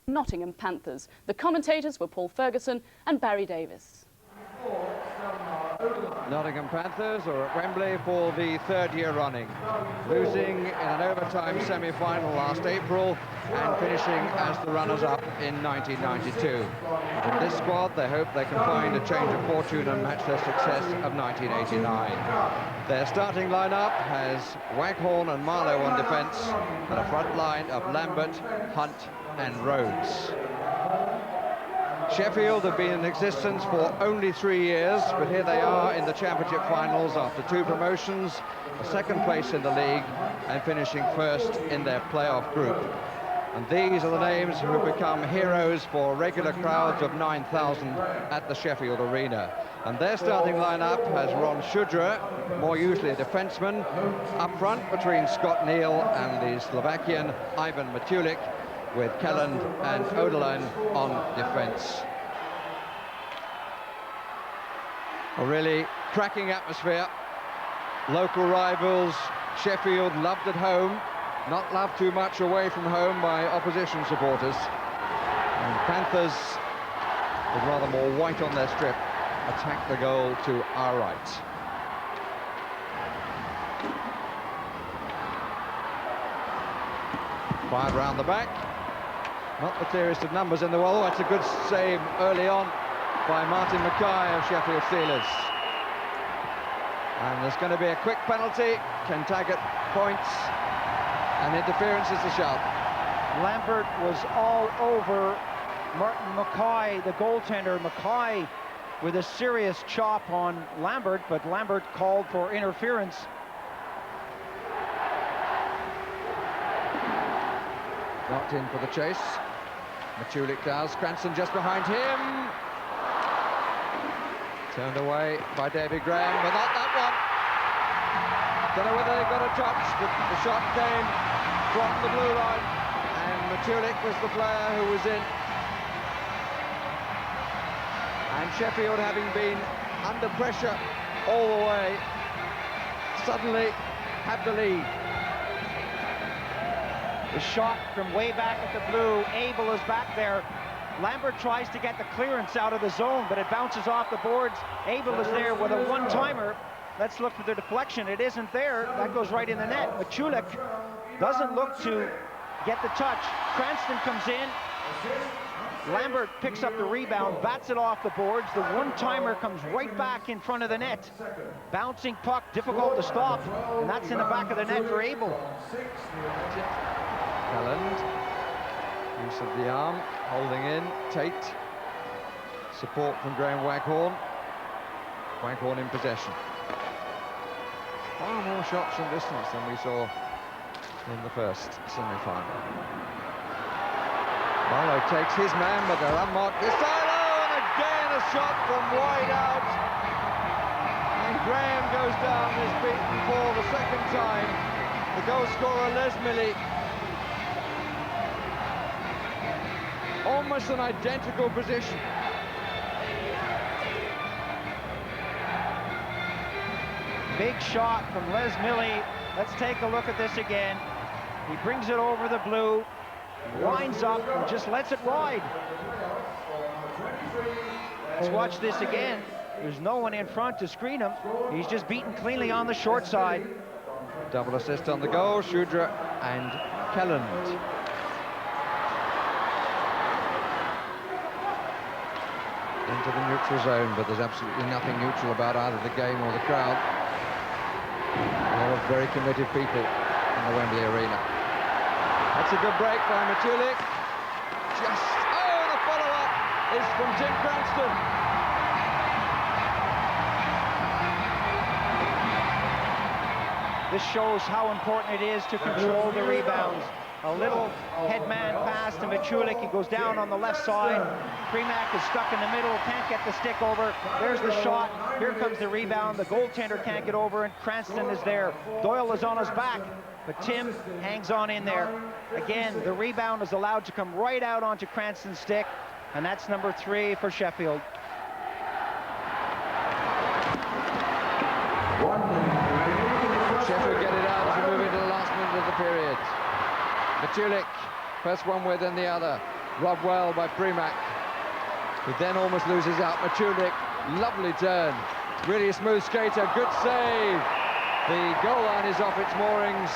Nottingham Panthers. The commentators were Paul Ferguson and Barry Davis. Nottingham Panthers are at Wembley for the third year running, losing in an overtime semi-final last April and finishing as the runners-up in 1992. In this squad, they hope they can find a change of fortune and match their success of 1989. Their starting lineup has Waghorn and Marlowe on defence and a front line of Lambert, Hunt and Rhodes. Sheffield have been in existence for only 3 years, but here they are in the Championship finals after 2 promotions, a second place in the league and finishing first in their playoff group. And these are the names who have become heroes for regular crowds of 9,000 at the Sheffield Arena. And their starting lineup has Ron Shudra, more usually a defenceman, up front between Scott Neal and the Slovakian Ivan Matulik, with Kelland and Oderlein on defence. A really cracking atmosphere. Local rivals, Sheffield loved at home, not loved too much away from home by opposition supporters. And Panthers, with rather more white on their strip, attack the goal to our right. Fired round the back. Not the clearest of numbers in the world. That's a good save early on by Martin Mackay of Sheffield Steelers. And there's going to be a quick penalty. Ken Taggart points, and interference is the shout. Lambert was all over Martin Mackay, the goaltender. Mackay with a serious chop on Lambert, but Lambert called for interference. Knocked in for the chase. Matulik does. Cranston just behind him. Turned away by David Graham, but not that one. Don't know whether they got a touch, but the shot came from the blue line, and Matulik was the player who was in. And Sheffield, having been under pressure all the way, suddenly had the lead. The shot from way back at the blue. Abel is back there. Lambert tries to get the clearance out of the zone, but it bounces off the boards. Abel is there with a one-timer. Let's look for the deflection. It isn't there. That goes right in the net. Matulik doesn't look to get the touch. Cranston comes in. Lambert picks up the rebound, bats it off the boards. The one-timer comes right back in front of the net. Bouncing puck, difficult to stop, and that's in the back of the net for Abel. Kelland, use of the arm, holding in, Tate. Support from Graham Waghorn. Waghorn in possession. Far more shots from distance than we saw in the first semi-final. Marlowe takes his man, but they're unmarked this time. Oh, and again a shot from wide out. And Graham goes down and is beaten for the second time. The goal scorer, Les Milley. Almost an identical position. Big shot from Les Milley. Let's take a look at this again. He brings it over the blue, winds up and just lets it ride. Let's watch this again. There's no one in front to screen him. He's just beaten cleanly on the short side. Double assist on the goal, Shudra and Kelland. Into the neutral zone, but there's absolutely nothing neutral about either the game or the crowd. A lot of very committed people in the Wembley Arena. That's a good break by Matulik. And a follow-up is from Tim Cranston. This shows how important it is to control the rebounds. A little head man pass to Matulik. He goes down on the left side. Premack is stuck in the middle, can't get the stick over. There's the shot. Here comes the rebound. The goaltender can't get over, and Cranston is there. Doyle is on his back, but Tim hangs on in there. Again, the rebound is allowed to come right out onto Cranston's stick, and that's number 3 for Sheffield. Sheffield get it out as we move into the last minute of the period. Matulik, first one way then the other. Robbed well by Premack, who then almost loses out. Machulik, lovely turn. Really a smooth skater, good save. The goal line is off its moorings,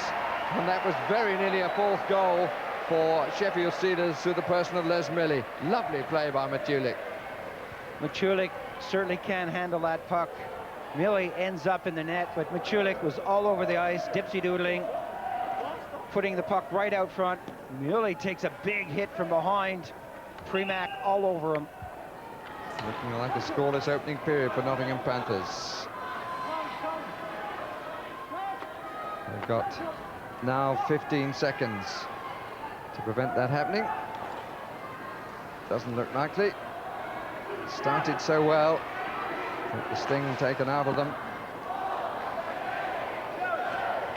and that was very nearly a fourth goal for Sheffield Steelers through the person of Les Milley. Lovely play by Machulik. Machulik certainly can handle that puck. Milley ends up in the net, but Machulik was all over the ice, dipsy-doodling, putting the puck right out front. Milley takes a big hit from behind. Premack all over him. Looking like a scoreless opening period for Nottingham Panthers. They've got now 15 seconds to prevent that happening. Doesn't look likely. Started so well, but the sting taken out of them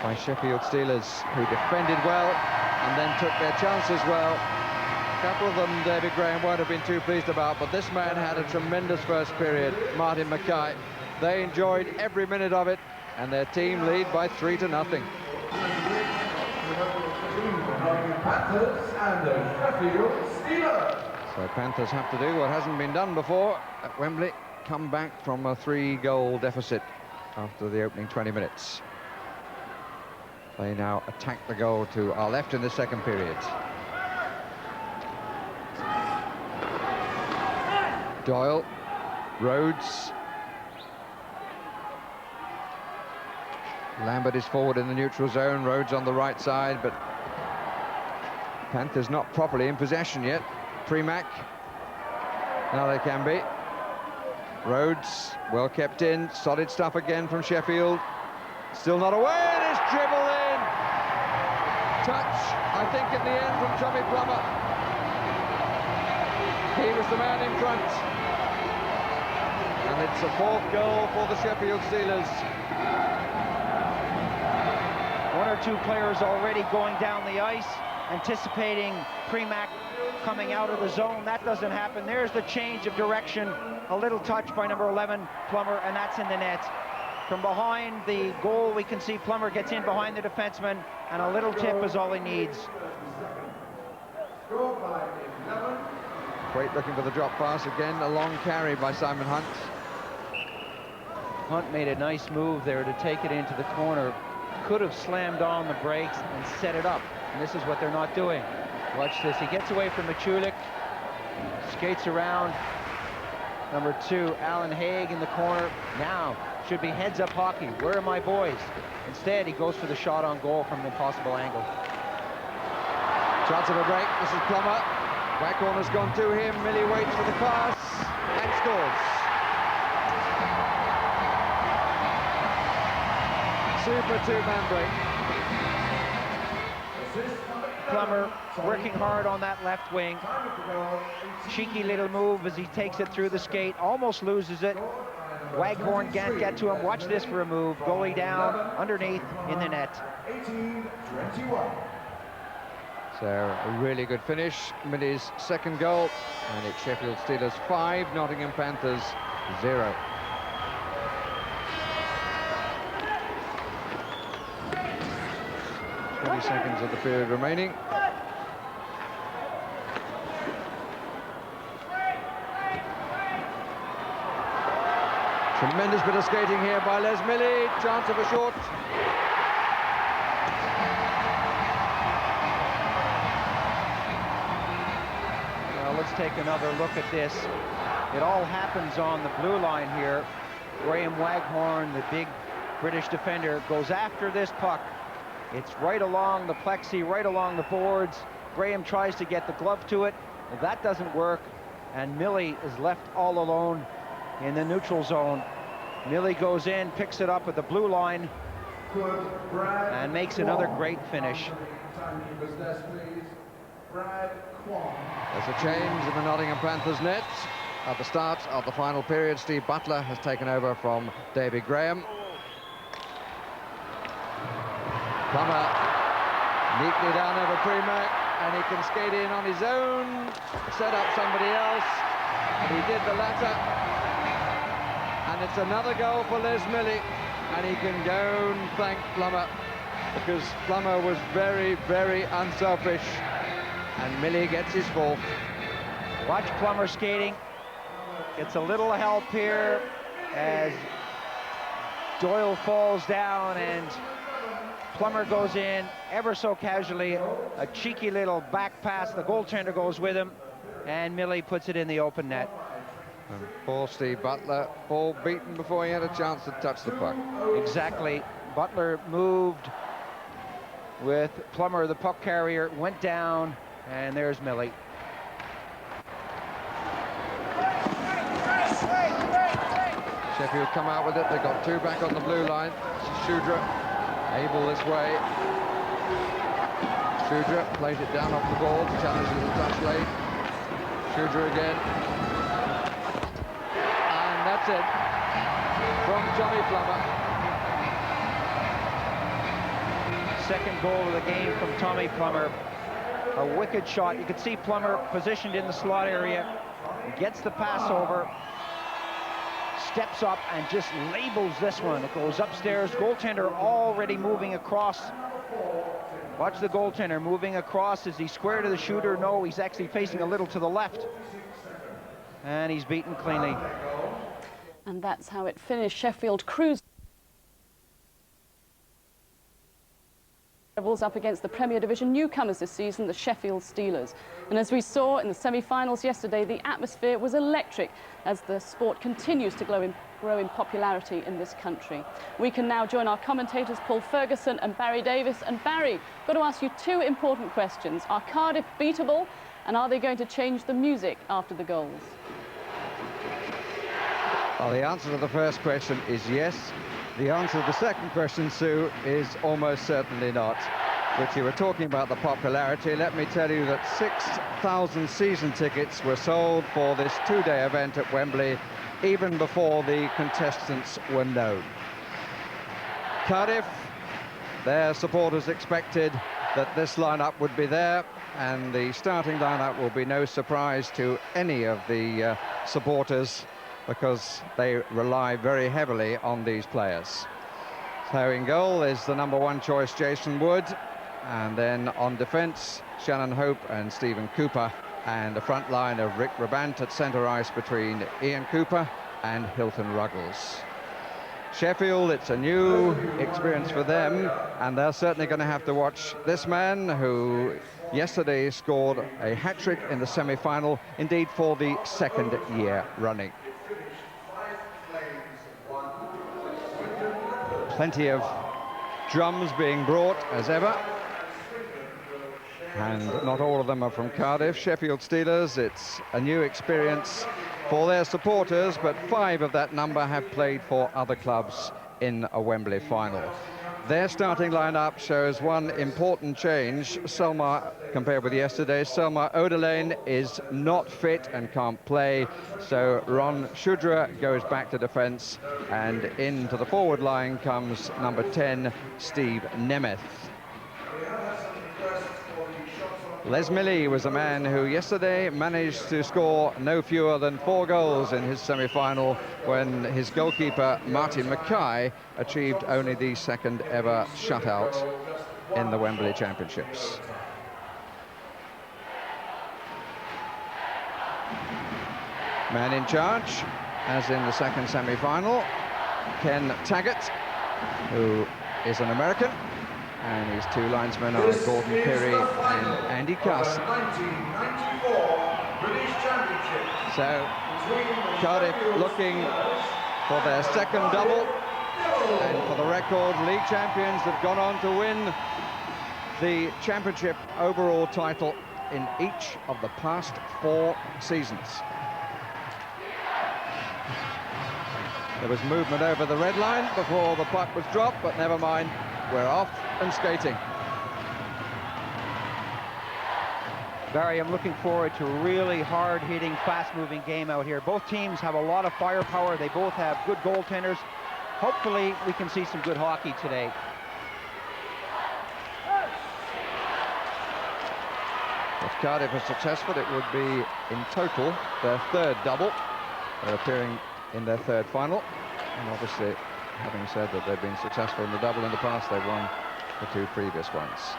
by Sheffield Steelers, who defended well and then took their chances well. A couple of them David Graham won't have been too pleased about, but this man had a tremendous first period, Martin Mackay. They enjoyed every minute of it, and their team lead by 3-0. So Panthers have to do what hasn't been done before at Wembley, come back from a 3-goal deficit after the opening 20 minutes. They now attack the goal to our left in the second period. Doyle, Rhodes. Lambert is forward in the neutral zone, Rhodes on the right side, but Panthers not properly in possession yet. Premack, now they can be. Rhodes, well kept in, solid stuff again from Sheffield. Still not away, and it's dribbled in. Touch, I think, in the end from Tommy Plummer. He was the man in front. And it's a fourth goal for the Sheffield Steelers. One or two players already going down the ice, anticipating Premack coming out of the zone. That doesn't happen. There's the change of direction. A little touch by number 11, Plummer, and that's in the net. From behind the goal, we can see Plummer gets in behind the defenseman, and a little tip is all he needs. Great looking for the drop pass again, a long carry by Simon Hunt. Hunt made a nice move there to take it into the corner. Could have slammed on the brakes and set it up, and this is what they're not doing. Watch this, he gets away from Machulik, skates around. Number 2, Alan Haig in the corner. Now should be heads-up hockey. Where are my boys? Instead, he goes for the shot on goal from an impossible angle. Chance of a break. This is Plummer. Waghorn has gone to him. Milley waits for the pass and scores. Super two-man break. Plummer working hard on that left wing. Cheeky little move as he takes it through the skate. Almost loses it. Waghorn can't get to him. Watch this for a move. Goalie down, underneath, in the net. 18-21. So a really good finish. Milley's second goal. And it's Sheffield Steelers 5, Nottingham Panthers 0. Seconds of the period remaining. Tremendous bit of skating here by Les Milley. Chance of a shot. Well, let's take another look at this. It all happens on the blue line here. Graham Waghorn, the big British defender, goes after this puck. It's right along the plexi, right along the boards. Graham tries to get the glove to it. Well, that doesn't work, and Milley is left all alone in the neutral zone. Milley goes in, picks it up at the blue line, and makes another great finish. There's a change in the Nottingham Panthers net. At the start of the final period, Steve Butler has taken over from David Graham. Plummer neatly down over Premack, and he can skate in on his own, set up somebody else, and he did the latter. And it's another goal for Les Milley, and he can go and thank Plummer, because Plummer was very, very unselfish, and Milley gets his fourth. Watch Plummer skating. Gets a little help here as Doyle falls down and Plummer goes in ever so casually. A cheeky little back pass. The goaltender goes with him, and Millie puts it in the open net. And poor Steve Butler, ball beaten before he had a chance to touch the puck. Exactly. Butler moved with Plummer, the puck carrier, went down, and there's Millie. Sheffield come out with it. They got two back on the blue line. Shudra, able this way. Shudra plays it down off the ball, challenges the touch lane. Shudra again. And that's it from Johnny Plummer. Second goal of the game from Tommy Plummer. A wicked shot. You could see Plummer positioned in the slot area. Gets the pass over. Steps up and just labels this one. It goes upstairs. Goaltender already moving across. Watch the goaltender moving across. Is he square to the shooter? No, he's actually facing a little to the left. And he's beaten cleanly. And that's how it finished. Sheffield cruised up against the Premier Division newcomers this season, the Sheffield Steelers. And as we saw in the semi-finals yesterday, the atmosphere was electric as the sport continues to grow in popularity in this country. We can now join our commentators, Paul Ferguson and Barry Davis. And Barry, got to ask you two important questions. Are Cardiff beatable, and are they going to change the music after the goals? Well, the answer to the first question is yes. The answer to the second question, Sue, is almost certainly not. Richie, we're talking about the popularity. Let me tell you that 6,000 season tickets were sold for this two-day event at Wembley, even before the contestants were known. Cardiff, their supporters expected that this lineup would be there, and the starting lineup will be no surprise to any of the supporters, because they rely very heavily on these players. So in goal is the #1 choice, Jason Wood, and then on defence, Shannon Hope and Stephen Cooper, and a front line of Rick Rabant at centre ice between Ian Cooper and Hilton Ruggles. Sheffield, it's a new experience for them, and they're certainly going to have to watch this man who yesterday scored a hat-trick in the semi-final, indeed for the second year running. Plenty of drums being brought, as ever. And not all of them are from Cardiff. Sheffield Steelers, it's a new experience for their supporters, but 5 of that number have played for other clubs in a Wembley final. Their starting lineup shows one important change. Selma, compared with yesterday, Selma Oderlane is not fit and can't play, so Ron Shudra goes back to defence, and into the forward line comes #10, Steve Nemeth. Les Millie was a man who yesterday managed to score no fewer than 4 goals in his semi-final, when his goalkeeper Martin Mackay achieved only the second ever shutout in the Wembley Championships. Man in charge, as in the second semi-final, Ken Taggart, who is an American, and his 2 linesmen are Gordon Perry and Andy Carson. 1994 British Championship. So Cardiff looking for their second double, and for the record, league champions have gone on to win the championship overall title in each of the past 4 seasons. There was movement over the red line before the puck was dropped, but never mind, we're off and skating. Barry, I'm looking forward to a really hard-hitting, fast-moving game out here. Both teams have a lot of firepower. They both have good goaltenders. Hopefully, we can see some good hockey today. If Cardiff is successful, it would be, in total, their 3rd double. They're appearing in their 3rd final. And obviously, having said that they've been successful in the double in the past, they've won the 2 previous ones.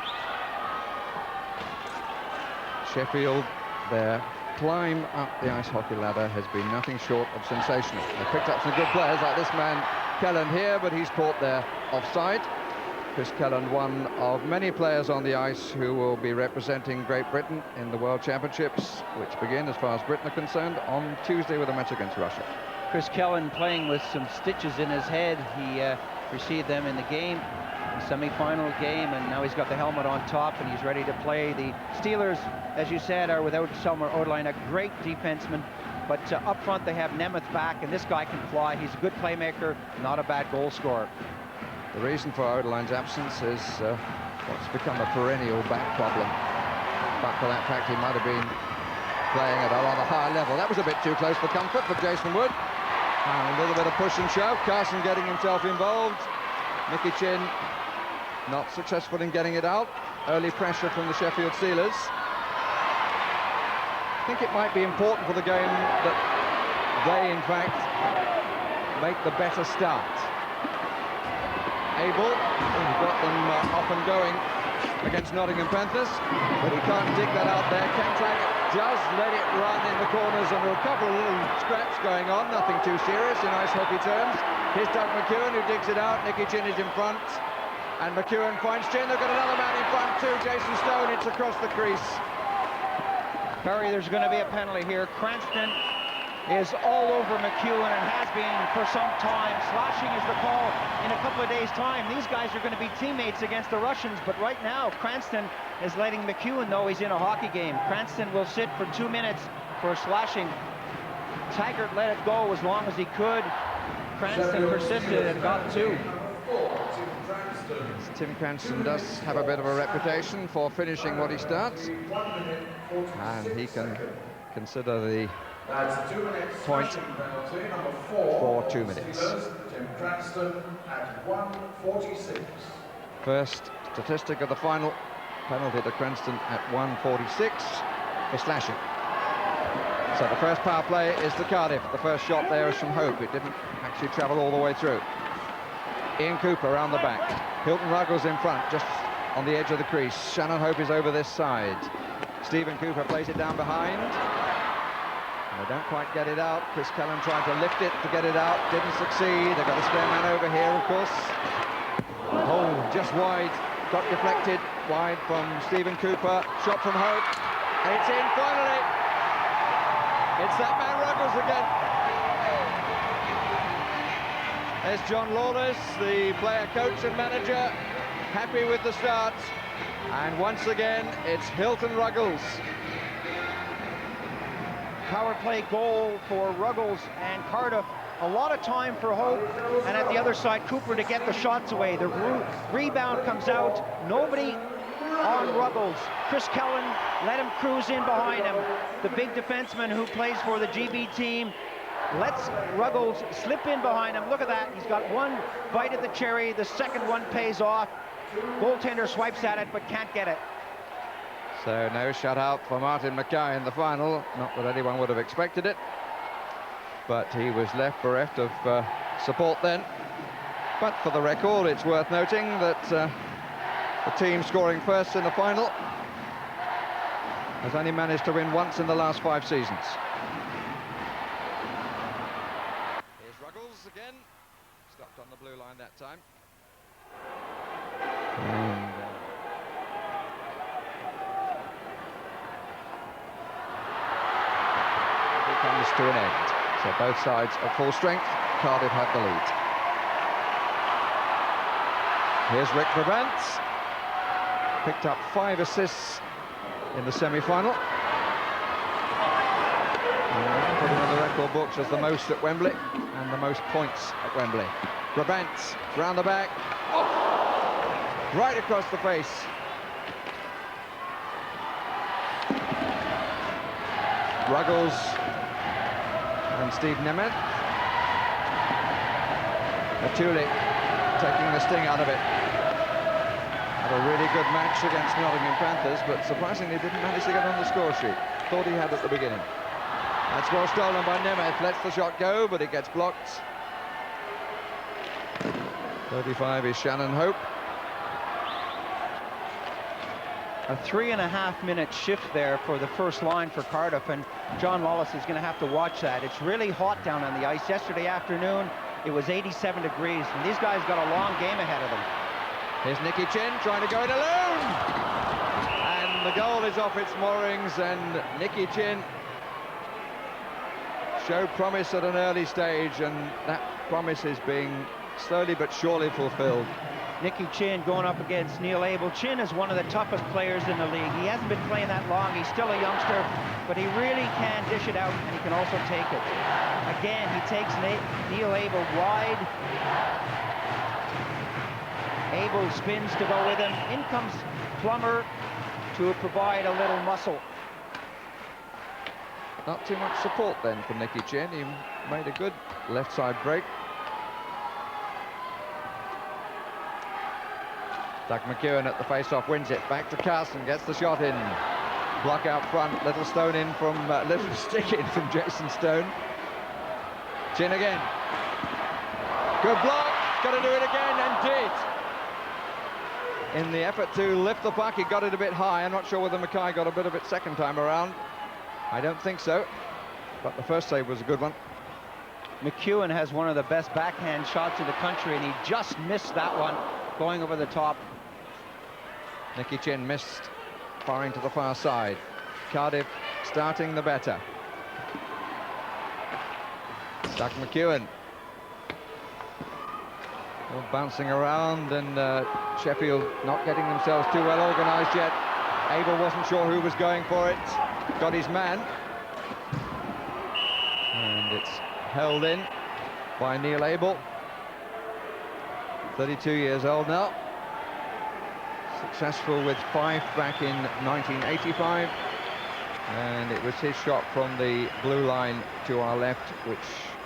Sheffield, their climb up the ice hockey ladder has been nothing short of sensational. They've picked up some good players like this man Kellan here, but he's caught there offside. Chris Kellan, one of many players on the ice who will be representing Great Britain in the World Championships, which begin, as far as Britain are concerned, on Tuesday with a match against Russia. Chris Kellan playing with some stitches in his head. He received them in the game, the semi-final game, and now he's got the helmet on top and he's ready to play. The Steelers, as you said, are without Selmer Oderlein, a great defenseman, but up front they have Nemeth back, and this guy can fly. He's a good playmaker, not a bad goal scorer. The reason for Oderlein's absence is what's become a perennial back problem. But for that fact, he might have been playing at a rather higher level. That was a bit too close for comfort for Jason Wood. And a little bit of push and shove. Carson getting himself involved. Mickey Chin not successful in getting it out. Early pressure from the Sheffield Steelers. I think it might be important for the game that they, in fact, make the better start. Abel, who's got them off and going against Nottingham Panthers, but he can't dig that out there. Kentag does let it run in the corners, and there are a couple of little scraps going on, nothing too serious in ice hockey terms. Here's Doug McEwen, who digs it out. Nicky Chin is in front, and McEwen finds Chin. They've got another man in front too, Jason Stone. It's across the crease. Barry, there's going to be a penalty here. Cranston is all over McEwen and has been for some time. Slashing is the call in a couple of days' time. These guys are going to be teammates against the Russians, but right now Cranston is letting McEwen know he's in a hockey game. Cranston will sit for 2 minutes for slashing. Taggart let it go as long as he could. Cranston persisted and got 2. Tim Cranston does have a bit of a reputation for finishing what he starts, and he can consider the point for 2 minutes. Tim Grandstand at 1:46. First statistic of the final, penalty to Cranston at 1:46 for slashing. So the first power play is to Cardiff. The first shot there is from Hope. It didn't actually travel all the way through. Ian Cooper around the back. Hilton Ruggles in front, just on the edge of the crease. Shannon Hope is over this side. Stephen Cooper plays it down behind. They don't quite get it out. Chris Kellan tried to lift it to get it out, didn't succeed. They've got a spare man over here, of course. Oh, just wide, got deflected wide from Stephen Cooper. Shot from Hope, and it's in finally. It's that man Ruggles again. There's John Lawless, the player coach and manager, happy with the start. And once again, it's Hilton Ruggles. Power play goal for Ruggles and Cardiff. A lot of time for Hope, and at the other side, Cooper to get the shots away. The rebound comes out. Nobody on Ruggles. Chris Kellan let him cruise in behind him. The big defenseman who plays for the GB team lets Ruggles slip in behind him. Look at that. He's got one bite at the cherry. The second one pays off. Goaltender swipes at it, but can't get it. So no shutout for Martin Mackay in the final. Not that anyone would have expected it, but he was left bereft of support then. But for the record, it's worth noting that the team scoring first in the final has only managed to win once in the last 5 seasons. Here's Ruggles again. Stopped on the blue line that time. And it comes to an end. So both sides at full strength. Cardiff have the lead. Here's Rick Brabant. Picked up 5 assists in the semi-final. Putting on the record books as the most at Wembley and the most points at Wembley. Brabant round the back. Oh! Right across the face. Ruggles and Steve Nemeth. Atuli taking the sting out of it. Had a really good match against Nottingham Panthers, but surprisingly didn't manage to get on the score sheet. Thought he had at the beginning. That's well stolen by Nemeth. Lets the shot go, but it gets blocked. 35 is Shannon Hope. A 3.5-minute shift there for the first line for Cardiff, and John Lawless is going to have to watch that. It's really hot down on the ice. Yesterday afternoon, it was 87 degrees, and these guys got a long game ahead of them. Here's Nicky Chin trying to go it alone! And the goal is off its moorings, and Nicky Chin showed promise at an early stage, and that promise is being slowly but surely fulfilled. Nicky Chin going up against Neil Abel. Chin is one of the toughest players in the league. He hasn't been playing that long. He's still a youngster, but he really can dish it out, and he can also take it. Again, he takes Neil Abel wide. Abel spins to go with him. In comes Plummer to provide a little muscle. Not too much support then from Nicky Chin. He made a good left side break. Doug McEwen at the face-off wins it. Back to Carson, gets the shot in. Block out front, little stone in from little stick in from Jason Stone. Chin again. Good block. Got to do it again, and did. In the effort to lift the puck, he got it a bit high. I'm not sure whether Mackay got a bit of it second time around. I don't think so, but the first save was a good one. McEwen has one of the best backhand shots in the country, and he just missed that one going over the top. Nicky Chin missed, firing to the far side. Cardiff starting the better. Doug McEwen. All bouncing around, and Sheffield not getting themselves too well organised yet. Abel wasn't sure who was going for it. Got his man. And it's held in by Neil Abel. 32 years old now. Successful with Fife back in 1985. And it was his shot from the blue line to our left which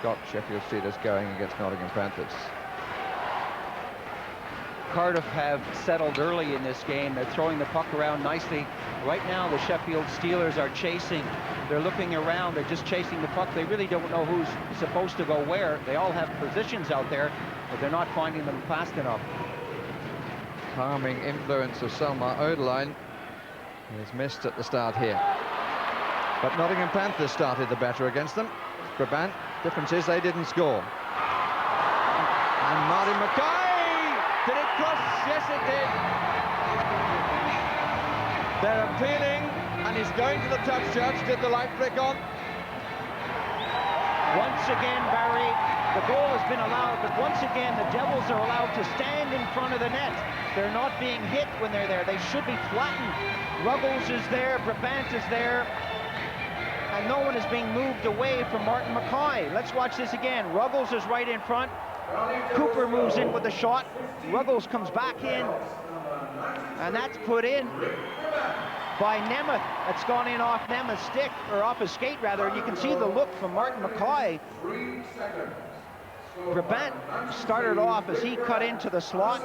got Sheffield Steelers going against Nottingham Panthers. Cardiff have settled early in this game. They're throwing the puck around nicely. Right now, the Sheffield Steelers are chasing. They're looking around. They're just chasing the puck. They really don't know who's supposed to go where. They all have positions out there, but they're not finding them fast enough. Calming influence of Selma Oderlein is missed at the start here. But Nottingham Panthers started the better against them. Brabant, difference is they didn't score. And Martin Mackay! Did it cross? Yes, it did. They're appealing, and he's going to the touch judge. Did the light flick on? Once again, Barry, the goal has been allowed, but once again, the Devils are allowed to stand in front of the net. They're not being hit when they're there. They should be flattened. Ruggles is there, Brabant is there, and no one is being moved away from Martin Mackay. Let's watch this again. Ruggles is right in front. Cooper moves in with the shot. Ruggles comes back in, and that's put in by Nemeth. That's gone in off Nemeth's stick, or off his skate rather, and you can see the look from Martin Mackay. Brabant started off as he cut into the slot.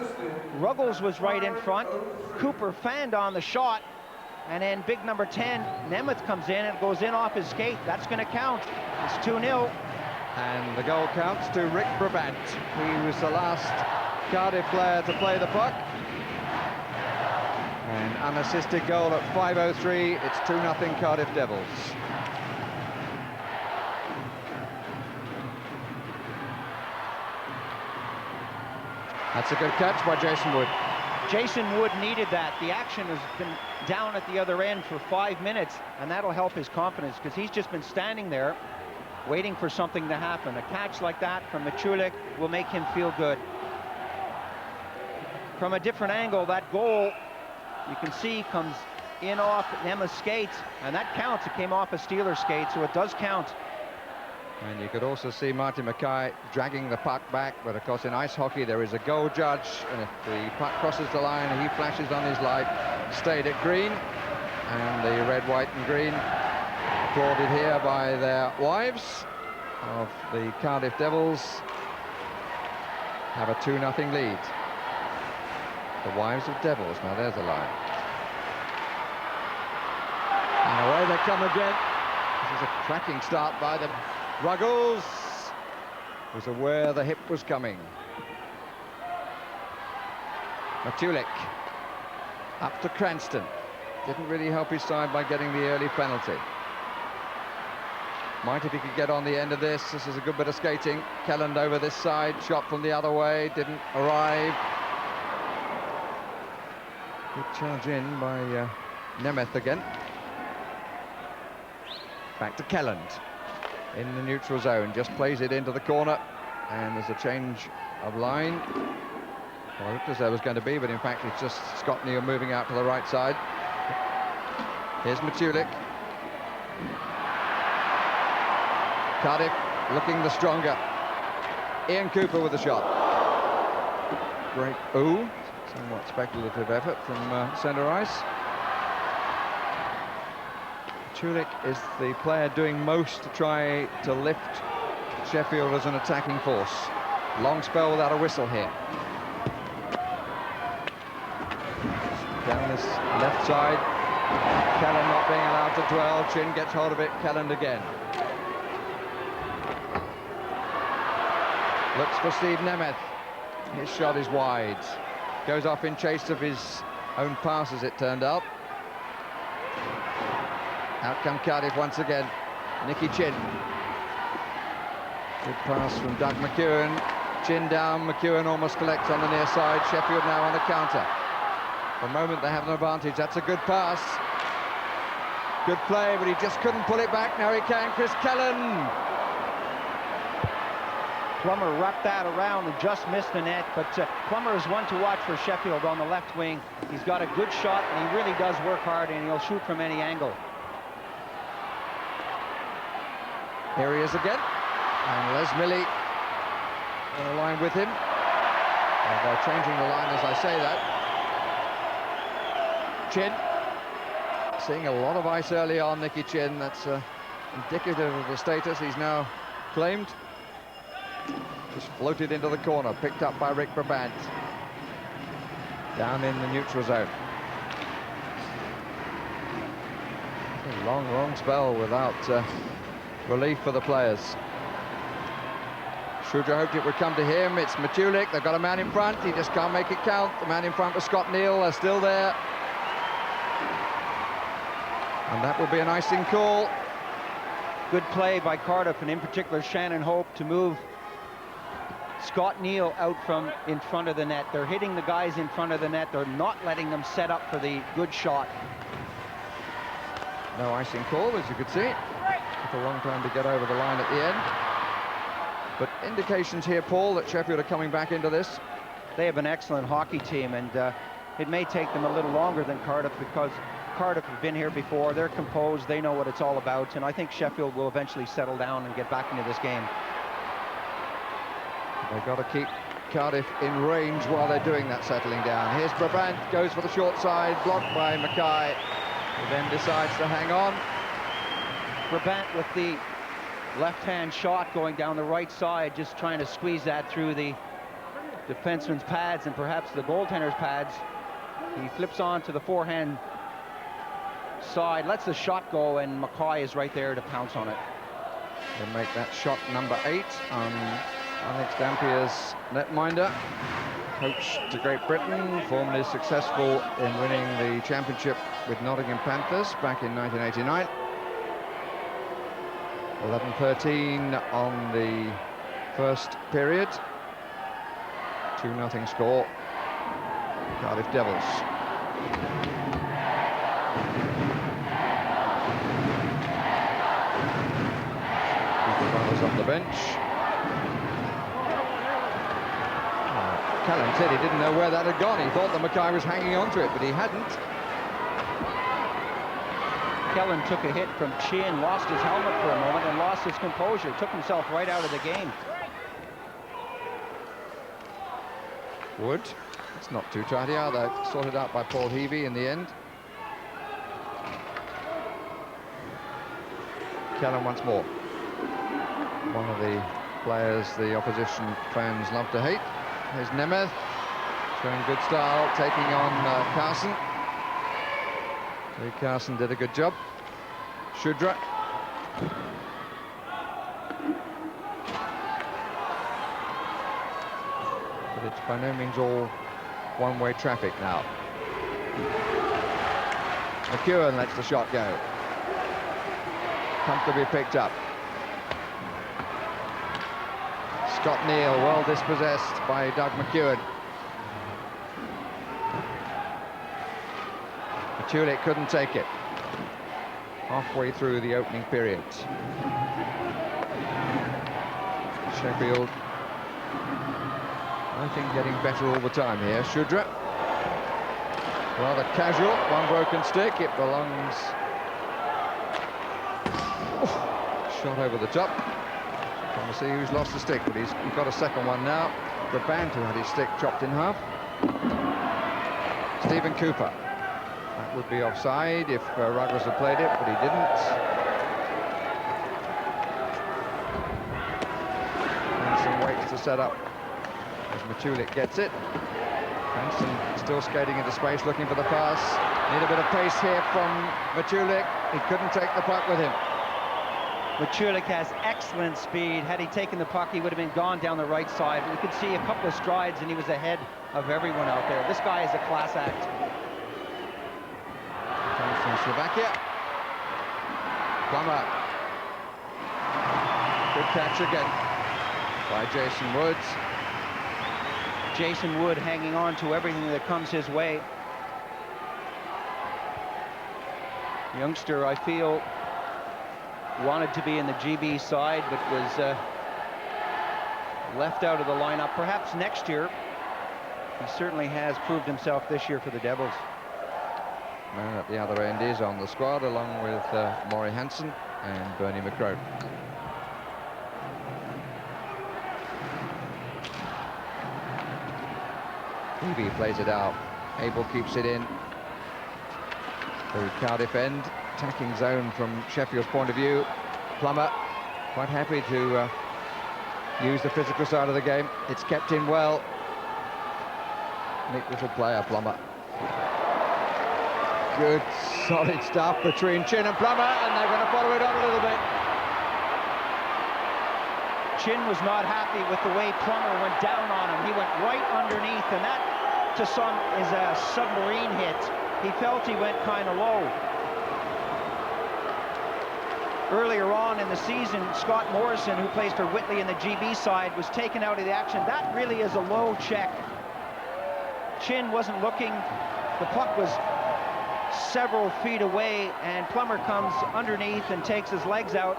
Ruggles was right in front. Cooper fanned on the shot, and then big number 10, Nemeth, comes in and goes in off his skate. That's going to count. It's 2-0. And the goal counts to Rick Brabant. He was the last Cardiff player to play the puck. An unassisted goal at 5:03. It's 2-0 Cardiff Devils. That's a good catch by Jason Wood. Jason Wood needed that. The action has been down at the other end for 5 minutes, and that'll help his confidence because he's just been standing there waiting for something to happen. A catch like that from Michulik will make him feel good. From a different angle, that goal, you can see, comes in off Nemeth's skates, and that counts. It came off a Steeler skate, so it does count. And you could also see Martin Mackay dragging the puck back, but of course in ice hockey there is a goal judge, and if the puck crosses the line and he flashes on his light, stayed at green, and the red, white and green applauded here by their wives of the Cardiff Devils have a 2-0 lead. The wives of Devils, now there's a line. And away they come again. This is a cracking start by the Ruggles. Was aware the hip was coming. Matulik up to Cranston. Didn't really help his side by getting the early penalty. Might if he could get on the end of this. This is a good bit of skating. Kelland over this side, shot from the other way, didn't arrive. Good charge in by Nemeth again. Back to Kelland in the neutral zone, just plays it into the corner, and there's a change of line. Well, it looked as there was going to be, but in fact it's just Scott Neal moving out to the right side. Here's Matulik. Cardiff looking the stronger. Ian Cooper with the shot. Great, somewhat speculative effort from centre ice. Matulik is the player doing most to try to lift Sheffield as an attacking force. Long spell without a whistle here. Down this left side. Kelland not being allowed to dwell. Chin gets hold of it. Kelland again. Looks for Steve Nemeth. His shot is wide. Goes off in chase of his own pass, as it turned out. Out come Cardiff once again. Nicky Chin. Good pass from Doug McEwen. Chin down. McEwen almost collects on the near side. Sheffield now on the counter. For a moment they have an advantage. That's a good pass. Good play, but he just couldn't pull it back. Now he can. Chris Kelland. Plummer wrapped that around and just missed the net, but Plummer is one to watch for Sheffield on the left wing. He's got a good shot, and he really does work hard, and he'll shoot from any angle. Here he is again. And Les Milley in a line with him. And they're changing the line as I say that. Chin. Seeing a lot of ice early on, Nicky Chin. That's indicative of the status he's now claimed. Just floated into the corner, picked up by Rick Brabant. Down in the neutral zone. A long spell without relief for the players. Shudra hoped it would come to him. It's Matulik. They've got a man in front. He just can't make it count. The man in front was Scott Neal. They're still there. And that will be an icing call. Good play by Cardiff, and in particular Shannon Hope, to move Scott Neal out from in front of the net. They're hitting the guys in front of the net. They're not letting them set up for the good shot. No icing call, as you could see. Took a long time to get over the line at the end. But indications here, Paul, that Sheffield are coming back into this. They have an excellent hockey team, and it may take them a little longer than Cardiff, because Cardiff have been here before. They're composed. They know what it's all about, and I think Sheffield will eventually settle down and get back into this game. They've got to keep Cardiff in range while they're doing that settling down. Here's Brabant, goes for the short side, blocked by Mackay, who then decides to hang on. Brabant with the left-hand shot going down the right side, just trying to squeeze that through the defenseman's pads and perhaps the goaltender's pads. He flips on to the forehand side, lets the shot go, and Mackay is right there to pounce on it. They'll make that shot number 8 on Alex Dampier's netminder. Coach to Great Britain, formerly successful in winning the championship with Nottingham Panthers back in 1989. 11-13 on the first period. 2-0 score. Cardiff Devils. Runners off the bench. Kelland said he didn't know where that had gone. He thought that Mackay was hanging on to it, but he hadn't. Kelland took a hit from Chin, lost his helmet for a moment, and lost his composure. Took himself right out of the game. Wood. It's not too tidy, are they? Sorted out by Paul Heavey in the end. Kelland once more. One of the players the opposition fans love to hate. Here's Nemeth, showing good style, taking on Carson. Lee Carson did a good job. Shudra. But it's by no means all one-way traffic now. McEwen lets the shot go. Comfortably picked up. Scott Neal, well dispossessed by Doug McEwen. Matulik couldn't take it. Halfway through the opening period. Sheffield, I think, getting better all the time here. Shudra, rather casual, one broken stick, it belongs. Shot over the top. Trying to see who's lost the stick, but he's got a second one now. Brabant, who had his stick chopped in half. Stephen Cooper. That would be offside if Ruggles had played it, but he didn't. Hansen waits to set up as Matulik gets it. Hansen still skating into space, looking for the pass. Need a bit of pace here from Matulik. He couldn't take the puck with him. Matulik has excellent speed. Had he taken the puck, he would have been gone down the right side. We could see a couple of strides, and he was ahead of everyone out there. This guy is a class act. Comes from Slovakia. Plummer. Good catch again by Jason Woods. Jason Wood hanging on to everything that comes his way. Youngster, I feel, wanted to be in the GB side, but was left out of the lineup. Perhaps next year. He certainly has proved himself this year for the Devils. Man at the other end is on the squad, along with Maury Hansen and Bernie McCrone. Levy plays it out. Abel keeps it in. The Cardiff end, attacking zone from Sheffield's point of view. Plummer quite happy to use the physical side of the game. It's kept in well. Neat little player, Plummer. Good, solid stuff between Chin and Plummer, and they're going to follow it on a little bit. Chin was not happy with the way Plummer went down on him. He went right underneath, and that, to some, is a submarine hit. He felt he went kind of low. Earlier on in the season, Scott Morrison, who plays for Whitley in the GB side, was taken out of the action. That really is a low check. Chin wasn't looking. The puck was several feet away, and Plummer comes underneath and takes his legs out.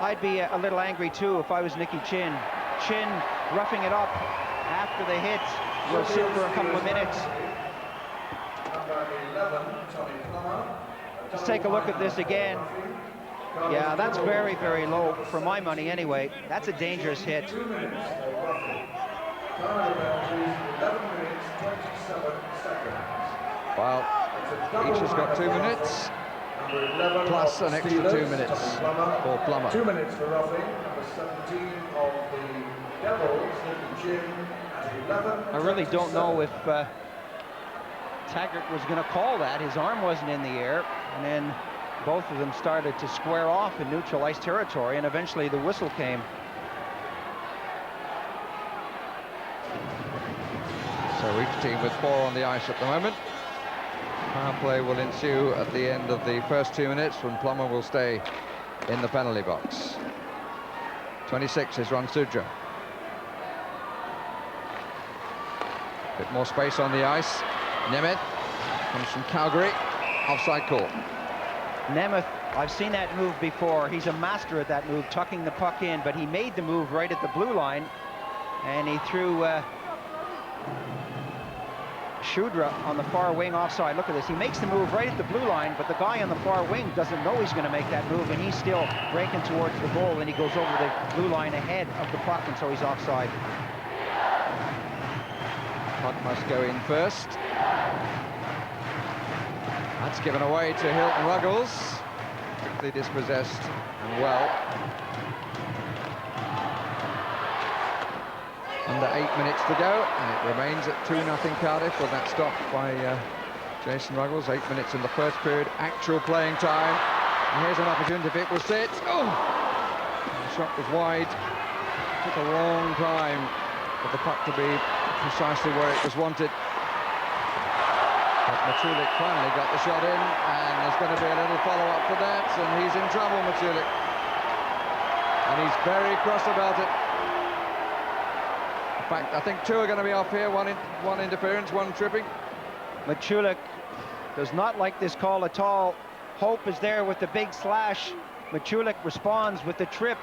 I'd be a little angry too if I was Nicky Chin. Chin roughing it up after the hit will sit for a couple of minutes. Let's take a look at this again. Yeah, that's very, very low for my money anyway. That's a dangerous hit. Well, each has got 2 minutes, plus an extra 2 minutes for Plummer. 2 minutes for roughing, number 17 of the Devils, Nicky Chin, at 11. I really don't know if Taggart was going to call that. His arm wasn't in the air, and then both of them started to square off in neutral ice territory, and eventually the whistle came. So each team with 4 on the ice at the moment. Power play will ensue at the end of the first 2 minutes, when Plummer will stay in the penalty box. 26 is Ron Sudra. Bit more space on the ice. Nemeth comes from Calgary. Offside call. Nemeth, I've seen that move before. He's a master at that move, tucking the puck in, but he made the move right at the blue line, and he threw Shudra on the far wing offside. Look at this. He makes the move right at the blue line, but the guy on the far wing doesn't know he's going to make that move, and he's still breaking towards the goal, and he goes over the blue line ahead of the puck, and so he's offside. Puck must go in first. That's given away to Hilton Ruggles. Quickly dispossessed and well. Under 8 minutes to go, and it remains at 2-0 Cardiff with that stop by Jason Ruggles. 8 minutes in the first period, actual playing time. And here's an opportunity if it will sit. Oh! The shot was wide. Took a long time for the puck to be precisely where it was wanted. But Machulik finally got the shot in, and there's going to be a little follow-up for that, and he's in trouble, Machulik. And he's very cross about it. In fact, I think two are going to be off here, one interference, one tripping. Machulik does not like this call at all. Hope is there with the big slash. Machulik responds with the trip.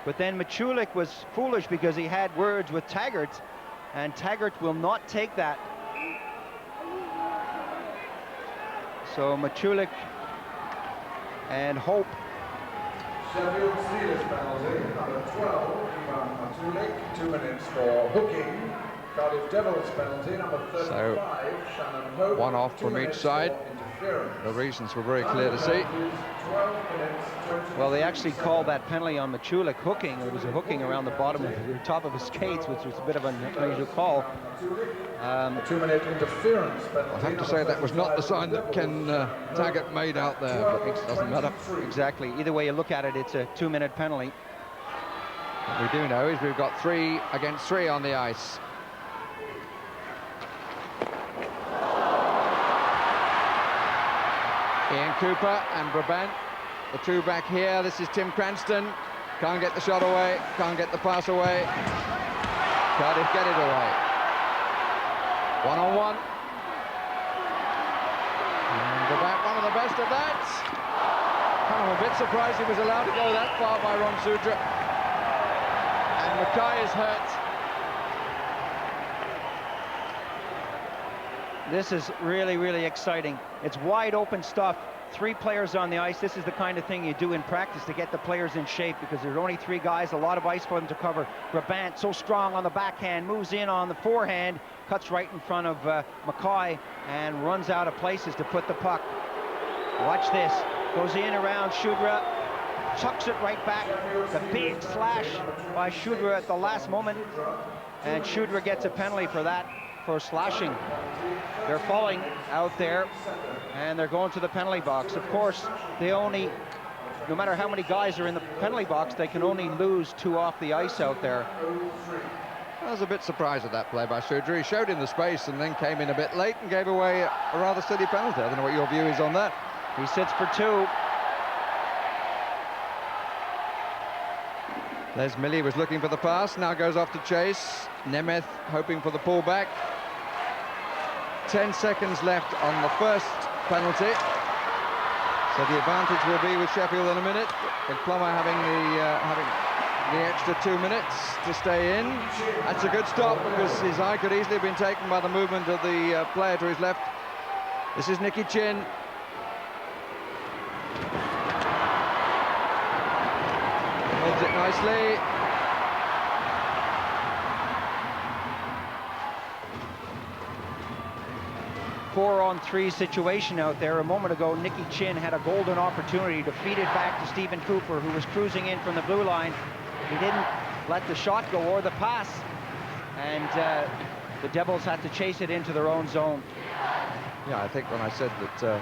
But then Machulik was foolish because he had words with Taggart, and Taggart will not take that. So Machulik and Hope. Sheffield Steelers penalty, number 12, Ivan Machulik, 2 minutes for hooking. Cardiff Devils penalty, number 35, Shannon Hope. One off from each side. The reasons were very clear to see. Well, they actually called that penalty on Machulik hooking. It was a hooking around the bottom of the top of his skates, which was a bit of an unusual call. 2-minute interference penalty. I have to say that was not the sign that Ken Taggart made out there, but it doesn't matter. Exactly. Either way you look at it, it's a 2-minute penalty. What we do know is we've got 3 against 3 on the ice. Ian Cooper and Brabant, the two back here. This is Tim Cranston. Can't get the shot away, can't get the pass away. Cardiff get it away. One-on-one. And Brabant, one of the best of that. I'm a bit surprised he was allowed to go that far by Ron Sudra. And Mackay is hurt. This is really, really exciting. It's wide open stuff. 3 players on the ice. This is the kind of thing you do in practice to get the players in shape, because there's only 3 guys, a lot of ice for them to cover. Brabant, so strong on the backhand, moves in on the forehand, cuts right in front of Mackay, and runs out of places to put the puck. Watch this. Goes in around Shudra, chucks it right back. The big slash by Shudra at the last moment, and Shudra gets a penalty for that, for slashing. They're falling out there, and they're going to the penalty box. Of course, they only, no matter how many guys are in the penalty box, they can only lose 2 off the ice out there. I was a bit surprised at that play by Sudra. He showed him the space and then came in a bit late and gave away a rather silly penalty. I don't know what your view is on that. He sits for 2. Les Millie was looking for the pass, now goes off to chase. Nemeth hoping for the pullback. 10 seconds left on the first penalty. So the advantage will be with Sheffield in a minute, with Plummer having the extra 2 minutes to stay in. That's a good stop, because his eye could easily have been taken by the movement of the player to his left. This is Nicky Chin. Holds it nicely. Four-on-3 situation out there. A moment ago, Nicky Chin had a golden opportunity to feed it back to Stephen Cooper, who was cruising in from the blue line. He didn't let the shot go or the pass, and the Devils had to chase it into their own zone. Yeah, I think when I said that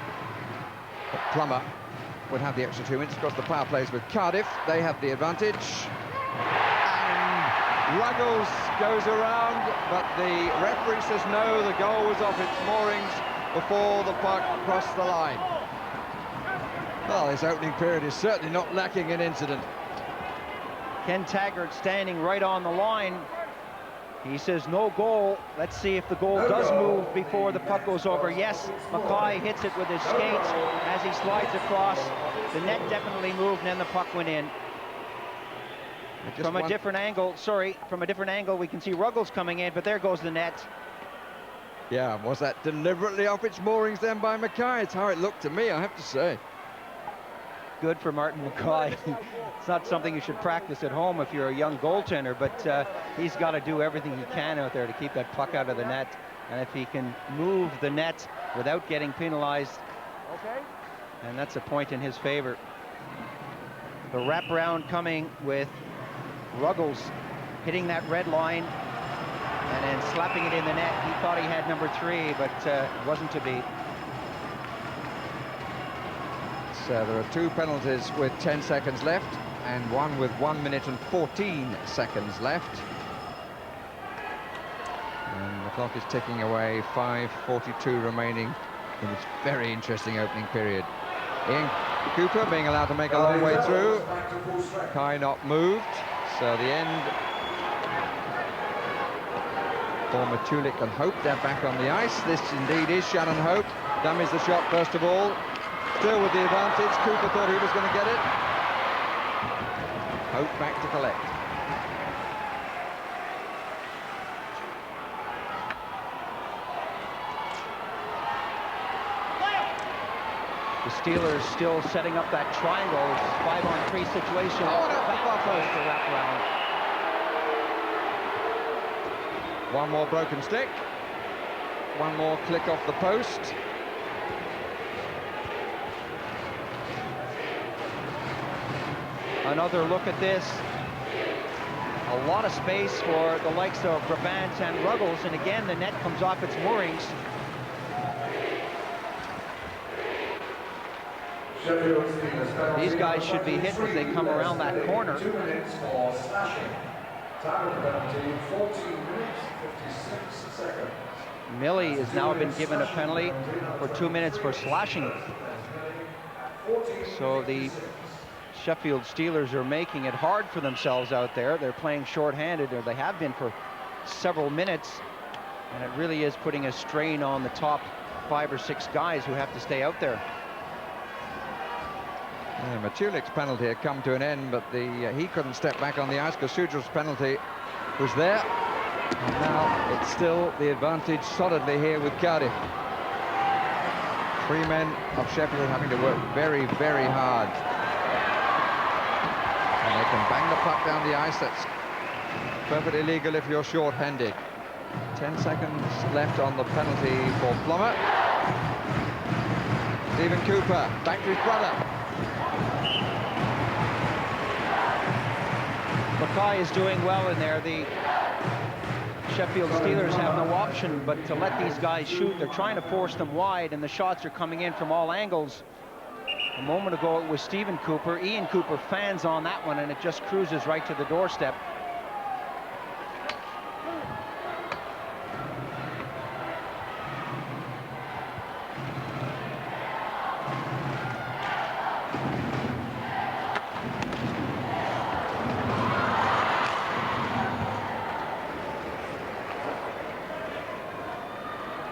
Plummer would have the extra 2 minutes, because the power plays with Cardiff, they have the advantage. And Ruggles goes around, but the referee says no, the goal was off its moorings before the puck crossed the line. Well, his opening period is certainly not lacking in incident. Ken Taggart standing right on the line. He says no goal. Let's see if the goal does move before the puck goes over. Yes, Mackay hits it with his skates as he slides across. The net definitely moved, and then the puck went in. From a different angle, we can see Ruggles coming in, but there goes the net. Yeah, was that deliberately off its moorings then by Mackay? It's how it looked to me, I have to say. Good for Martin Mackay. It's not something you should practice at home if you're a young goaltender, but he's got to do everything he can out there to keep that puck out of the net. And if he can move the net without getting penalized, and that's a point in his favor. The wraparound coming with Ruggles hitting that red line and then slapping it in the net. He thought he had number 3, but it wasn't to be. So there are 2 penalties with 10 seconds left, and one with 1 minute and 14 seconds left. And the clock is ticking away, 5:42 remaining in this very interesting opening period. Ian Cooper being allowed to make a long way through. Kai not moved, so the end for Matulik and Hope. They're back on the ice. This indeed is Shannon Hope. Dummies the shot first of all. Still with the advantage. Cooper thought he was going to get it. Hope back to collect. The Steelers still setting up that triangle, 5-on-3 situation. Oh, no, back post to wrap around. One more broken stick. One more click off the post. Another look at this. A lot of space for the likes of Brabant and Ruggles, and again the net comes off its moorings. These guys should be hit as they come around that corner. 2 minutes for slashing. Time of the penalty, 14 minutes, 56 seconds. Millie has now been given a penalty for 2 minutes for slashing. So the Sheffield Steelers are making it hard for themselves out there. They're playing short-handed, or they have been for several minutes, and it really is putting a strain on the top 5 or 6 guys who have to stay out there. Yeah, Matulik's penalty had come to an end, but he couldn't step back on the ice because Shudra's penalty was there. And now it's still the advantage solidly here with Cardiff. 3 men of Sheffield having to work very, very hard. And they can bang the puck down the ice. That's perfectly legal if you're short-handed. 10 seconds left on the penalty for Plummer. Stephen Cooper back to his brother. Mackay is doing well in there. The Sheffield Steelers have no option but to let these guys shoot. They're trying to force them wide, and the shots are coming in from all angles. A moment ago it was Stephen Cooper. Ian Cooper fans on that one, and it just cruises right to the doorstep.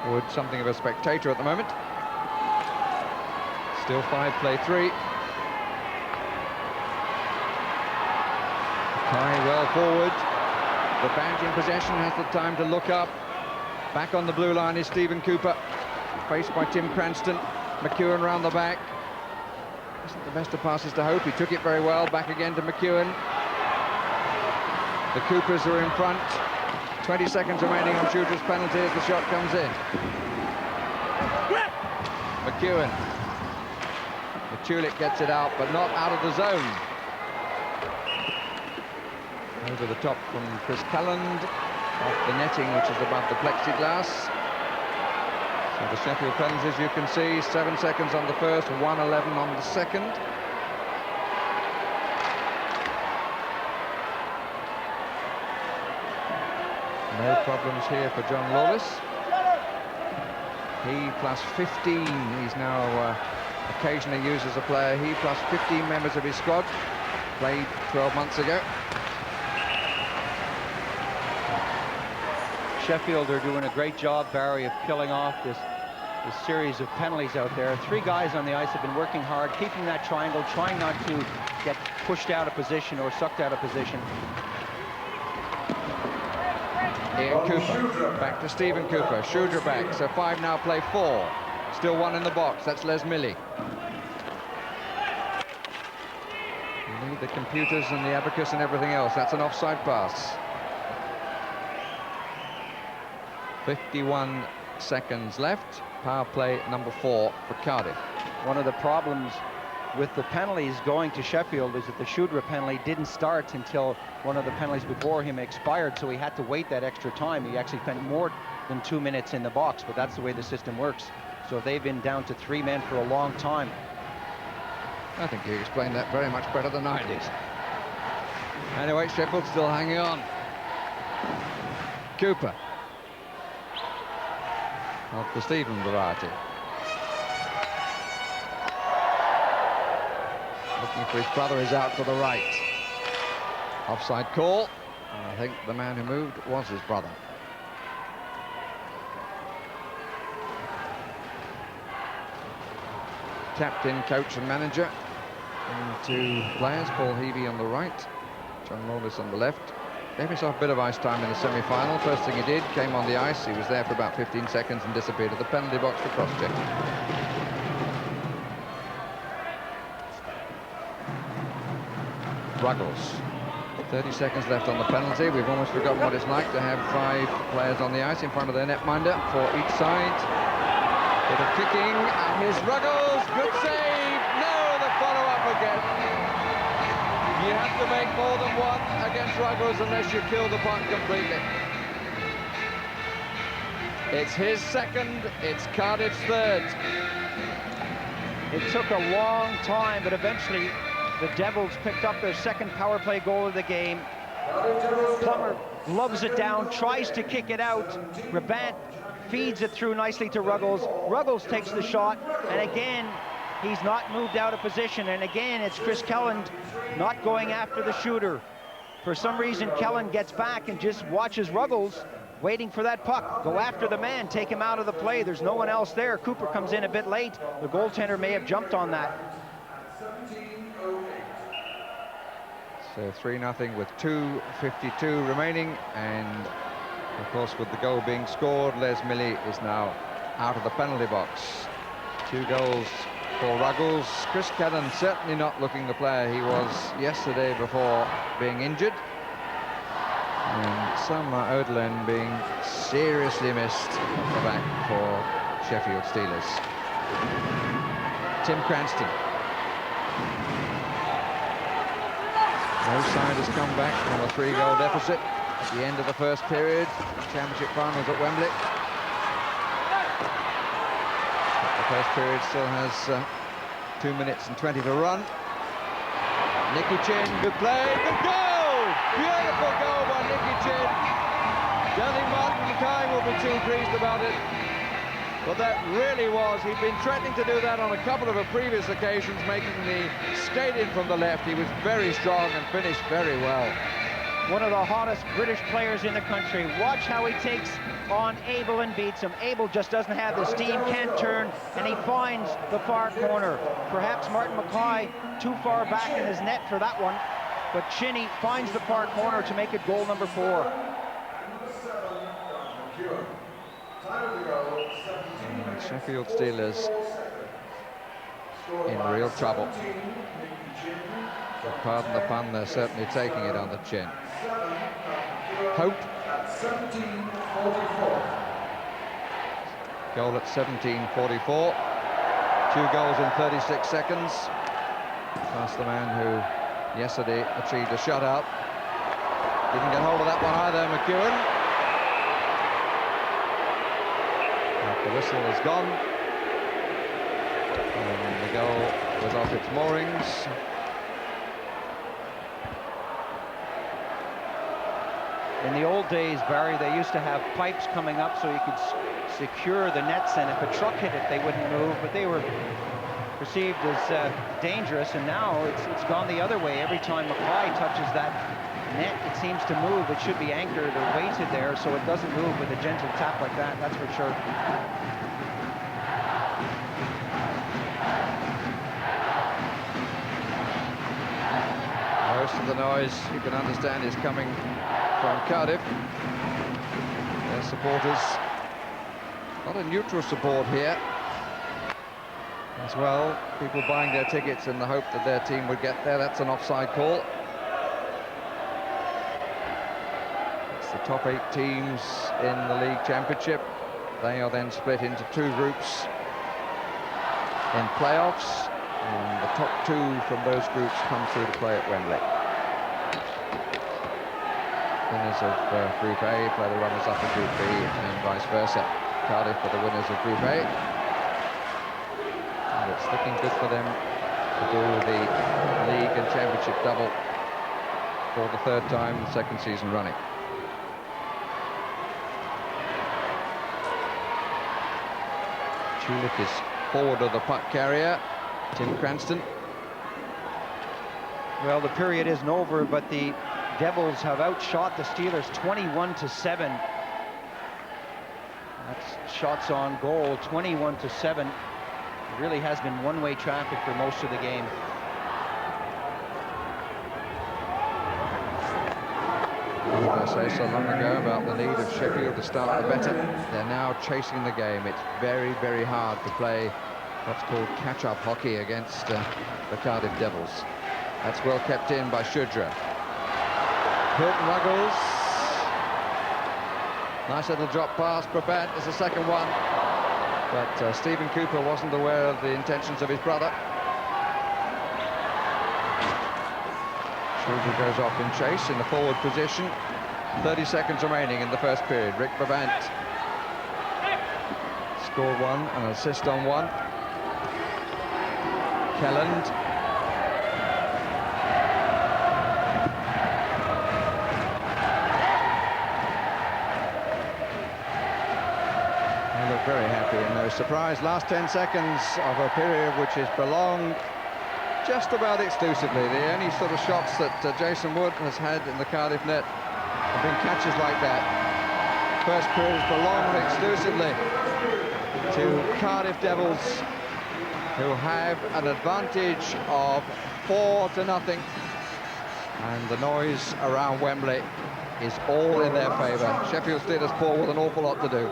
Wood, something of a spectator at the moment. Still 5, play 3. Kai well forward. The Bant in possession has the time to look up. Back on the blue line is Stephen Cooper, faced by Tim Cranston. McEwen round the back. Isn't the best of passes to Hope. He took it very well. Back again to McEwen. The Coopers are in front. 20 seconds remaining on Shudra's penalty as the shot comes in. McEwen. Matulik gets it out, but not out of the zone. Over the top from Chris Calland, off the netting, which is above the plexiglass. So the Sheffield penalties, you can see, 7 seconds on the first, 1:11 on the second. No problems here for John Lawless. He plus 15. He's now occasionally used as a player. He plus 15 members of his squad. Played 12 months ago. Sheffield are doing a great job, Barry, of killing off this series of penalties out there. 3 guys on the ice have been working hard, keeping that triangle, trying not to get pushed out of position or sucked out of position. Ian Cooper, back to Stephen Cooper. Shudra back, so 5 now, play 4. Still 1 in the box, that's Les Millie. You need the computers and the abacus and everything else. That's an offside pass. 51 seconds left. Power play number 4 for Cardiff. One of the problems with the penalties going to Sheffield is that the Shudra penalty didn't start until one of the penalties before him expired, so he had to wait that extra time. He actually spent more than 2 minutes in the box, but that's the way the system works. So they've been down to 3 men for a long time. I think you explained that very much better than I did. Anyway, Sheffield still hanging on. Cooper. Of the Stephen variety. Looking for his brother, is out to the right. Offside call. And I think the man who moved was his brother. Captain, coach and manager. And two players, Paul Heavey on the right, John Morris on the left. Gave himself a bit of ice time in the semi-final. First thing he did, came on the ice. He was there for about 15 seconds and disappeared at the penalty box for cross-check. Ruggles. 30 seconds left on the penalty. We've almost forgotten what it's like to have 5 players on the ice in front of their netminder for each side. Bit of kicking, and here's Ruggles. Good save. No, the follow-up again. You have to make more than one against Ruggles unless you kill the puck completely. It's his second, it's Cardiff's third. It took a long time, but eventually the Devils picked up their second power play goal of the game. Plummer loves it down, tries to kick it out. Rabant feeds it through nicely to Ruggles. Ruggles takes the shot, and again, he's not moved out of position, and again it's Chris Kelland not going after the shooter. For some reason, Kelland gets back and just watches Ruggles waiting for that puck. Go after the man, take him out of the play. There's no one else there. Cooper comes in a bit late. The goaltender may have jumped on that. So 3-0 with 2:52 remaining, and of course with the goal being scored, Les Milly is now out of the penalty box. 2 goals for Ruggles. Chris Kelland certainly not looking the player he was yesterday before being injured. And Sam Odeland being seriously missed off the back for Sheffield Steelers. Tim Cranston. No side has come back from a 3-goal deficit at the end of the first period. Championship finals at Wembley. The first period still has 2 minutes and 20 to run. Nicky Chin, good play, good goal! Beautiful goal by Nicky Chin. Don't think Martin Mackay will be too pleased about it, but that really was. He'd been threatening to do that on a couple of previous occasions, making the skate in from the left. He was very strong and finished very well. One of the hottest British players in the country. Watch how he takes on Abel and beats him. Abel just doesn't have the steam, can't turn, and he finds the far corner. Perhaps Martin Mackay too far back in his net for that one, but Chinny finds the far corner to make it goal number 4. Sheffield Steelers in real trouble. But pardon the pun, they're certainly taking it on the chin. Hope. Goal at 17:44. 2 goals in 36 seconds. Past the man who yesterday achieved a shutout. Didn't get hold of that one either, McEwen. The whistle is gone. And the goal was off its moorings. In the old days, Barry, they used to have pipes coming up so you could secure the nets, and if a truck hit it, they wouldn't move, but they were perceived as dangerous, and now it's gone the other way. Every time Mackay touches that net, it seems to move. It should be anchored or weighted there so it doesn't move with a gentle tap like that, that's for sure. Most of the noise, you can understand, is coming from Cardiff. Their supporters, not a neutral support here. As well, people buying their tickets in the hope that their team would get there. That's an offside call. It's the top 8 teams in the league championship. They are then split into 2 groups in playoffs, and the top 2 from those groups come through to play at Wembley. Winners of Group A play the runners-up in Group B, and vice versa. Cardiff are the winners of Group A. And it's looking good for them to do the league and championship double for the 3rd time, the 2nd season running. Tulick is forward of the puck carrier, Tim Cranston. Well, the period isn't over, but the Devils have outshot the Steelers 21-7. That's shots on goal, 21-7. It really has been one-way traffic for most of the game. I say so long ago about the need of Sheffield to start the better. They're now chasing the game. It's very, very hard to play what's called catch-up hockey against the Cardiff Devils. That's well kept in by Shudra. Hilton Ruggles. Nice little drop pass. Brabant is the second one. But Stephen Cooper wasn't aware of the intentions of his brother. Shudra goes off in chase in the forward position. 30 seconds remaining in the first period. Rick Brabant scored one, an assist on one. Kelland. They look very happy and no surprise. Last 10 seconds of a period which has prolonged just about exclusively. The only sort of shots that Jason Wood has had in the Cardiff net have been catches like that. First period has belonged exclusively to Cardiff Devils, who have an advantage of 4-0, and the noise around Wembley is all in their favour. Sheffield Steelers poor with an awful lot to do.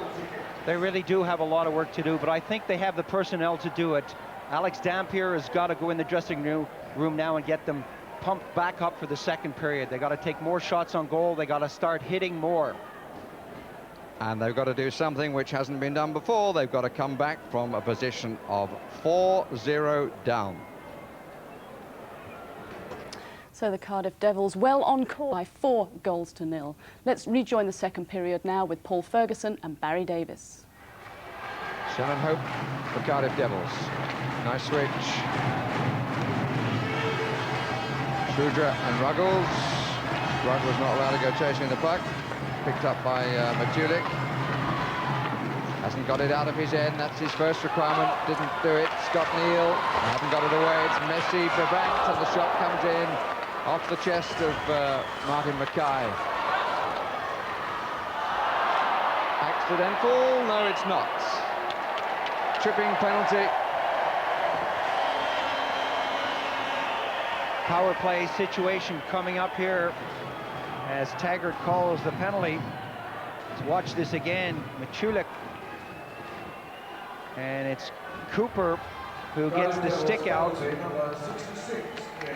They really do have a lot of work to do, but I think they have the personnel to do it. Alex Dampier has got to go in the dressing room now and get them pumped back up for the second period. They got to take more shots on goal. They got to start hitting more. And they've got to do something which hasn't been done before. They've got to come back from a position of 4-0 down. So the Cardiff Devils well on course by 4-0. Let's rejoin the second period now with Paul Ferguson and Barry Davis. Shannon Hope, the Cardiff Devils. Nice switch. Shudra and Ruggles. Ruggles not allowed to go chasing the puck. Picked up by Matulik. Hasn't got it out of his end. That's his first requirement. Didn't do it. Scott Neal hasn't got it away. It's Messi, Brabant, and the shot comes in off the chest of Martin Mackay. Accidental? No, it's not. Tripping penalty. Power play situation coming up here as Taggart calls the penalty. Let's watch this again. Matulik. And it's Cooper who gets the stick out.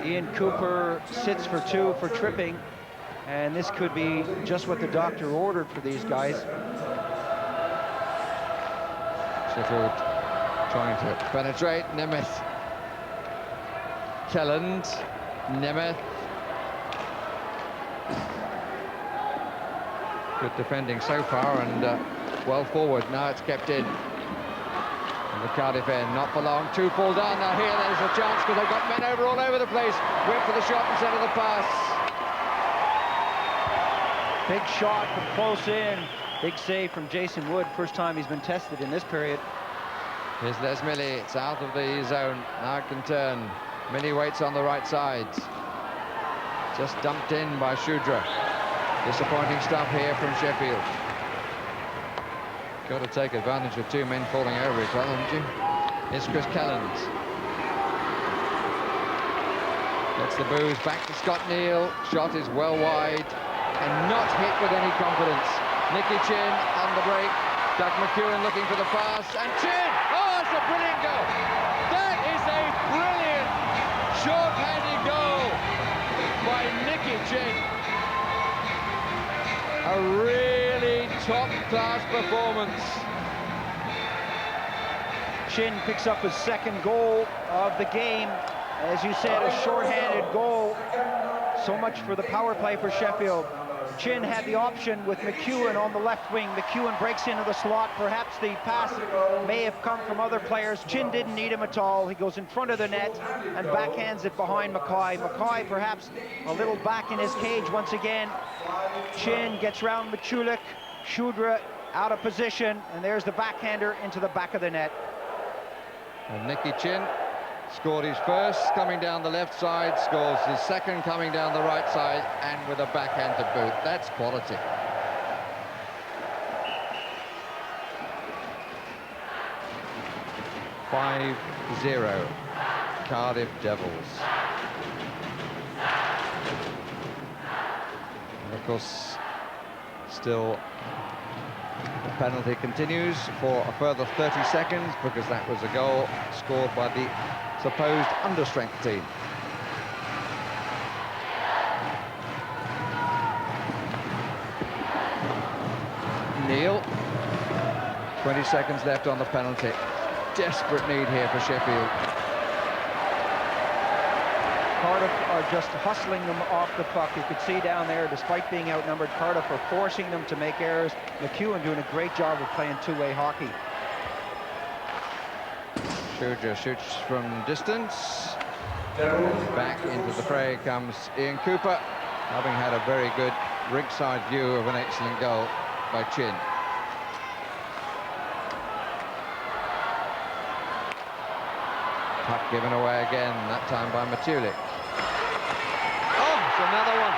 Ian Cooper sits for 2 for tripping. And this could be just what the doctor ordered for these guys. Sheffield trying to penetrate. Nemeth. Kelland. Nemeth. Good defending so far, and well forward. Now it's kept in. And the Cardiff end, not for long. 2 fall down. Now here there's a chance because they've got men all over the place. Went for the shot instead of the pass. Big shot from close in. Big save from Jason Wood. First time he's been tested in this period. Here's Les Millie. It's out of the zone. Now it can turn. Millie waits on the right side. Just dumped in by Shudra. Disappointing stuff here from Sheffield. Got to take advantage of 2 men falling over each other, haven't you? Here's Chris Kelland. Gets the booze back to Scott Neal. Shot is well wide and not hit with any confidence. Nicky Chin on the break. Doug McEwen looking for the pass, and Chin! Oh, it's a brilliant goal! That is a brilliant short-handed goal by Nicky Chin. A really top-class performance. Chin picks up his second goal of the game. As you said, a short-handed goal. So much for the power play for Sheffield. Chin had the option with McEwen on the left wing. McEwen breaks into the slot. Perhaps the pass may have come from other players. Chin didn't need him at all. He goes in front of the net and backhands it behind Mackay. Mackay perhaps a little back in his cage once again. Chin gets round Matulik. Shudra out of position, and there's the backhander into the back of the net. And Nicky Chin Scored his first coming down the left side, scores his second coming down the right side, and with a backhand to boot. That's quality. (5-0) Cardiff Devils. And of course, still the penalty continues for a further 30 seconds because that was a goal scored by the supposed understrength team. Neil, 20 seconds left on the penalty. Desperate need here for Sheffield. Cardiff are just hustling them off the puck. You could see down there, despite being outnumbered, Cardiff are forcing them to make errors. McEwen doing a great job of playing two-way hockey. Shudra shoots from distance. Back into the fray comes Ian Cooper, having had a very good ringside view of an excellent goal by Chin. Puck given away again, that time by Matulik. Oh, it's another one.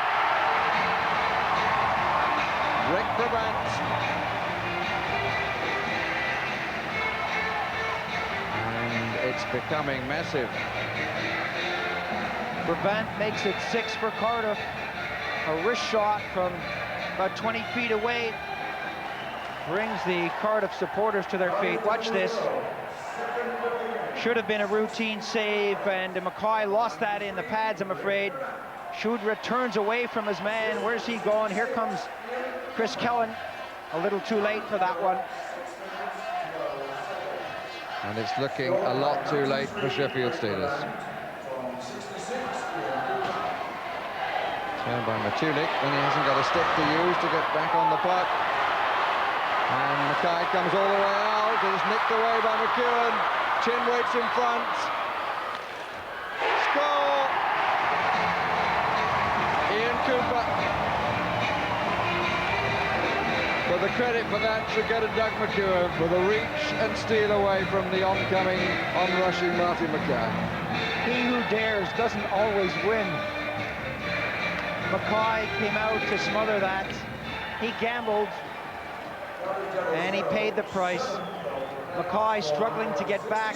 Rick Brabant. And it's becoming massive. Brabant makes it 6 for Cardiff. A wrist shot from about 20 feet away brings the Cardiff supporters to their feet. Watch this. Should have been a routine save, and Mackay lost that in the pads, I'm afraid. Shudra turns away from his man. Where's he going? Here comes Chris Kellen. A little too late for that one. And it's looking a lot too late for Sheffield Steelers. Turned by Matulik, and he hasn't got a stick to use to get back on the puck. And Mackay comes all the way out. It is nicked away by McEwen. Chin waits in front. Score! Ian Cooper. But the credit for that should go to Doug McEwen for the reach and steal away from the oncoming, onrushing Martin Mackay. He who dares doesn't always win. Mackay came out to smother that. He gambled, and he paid the price. Mackay struggling to get back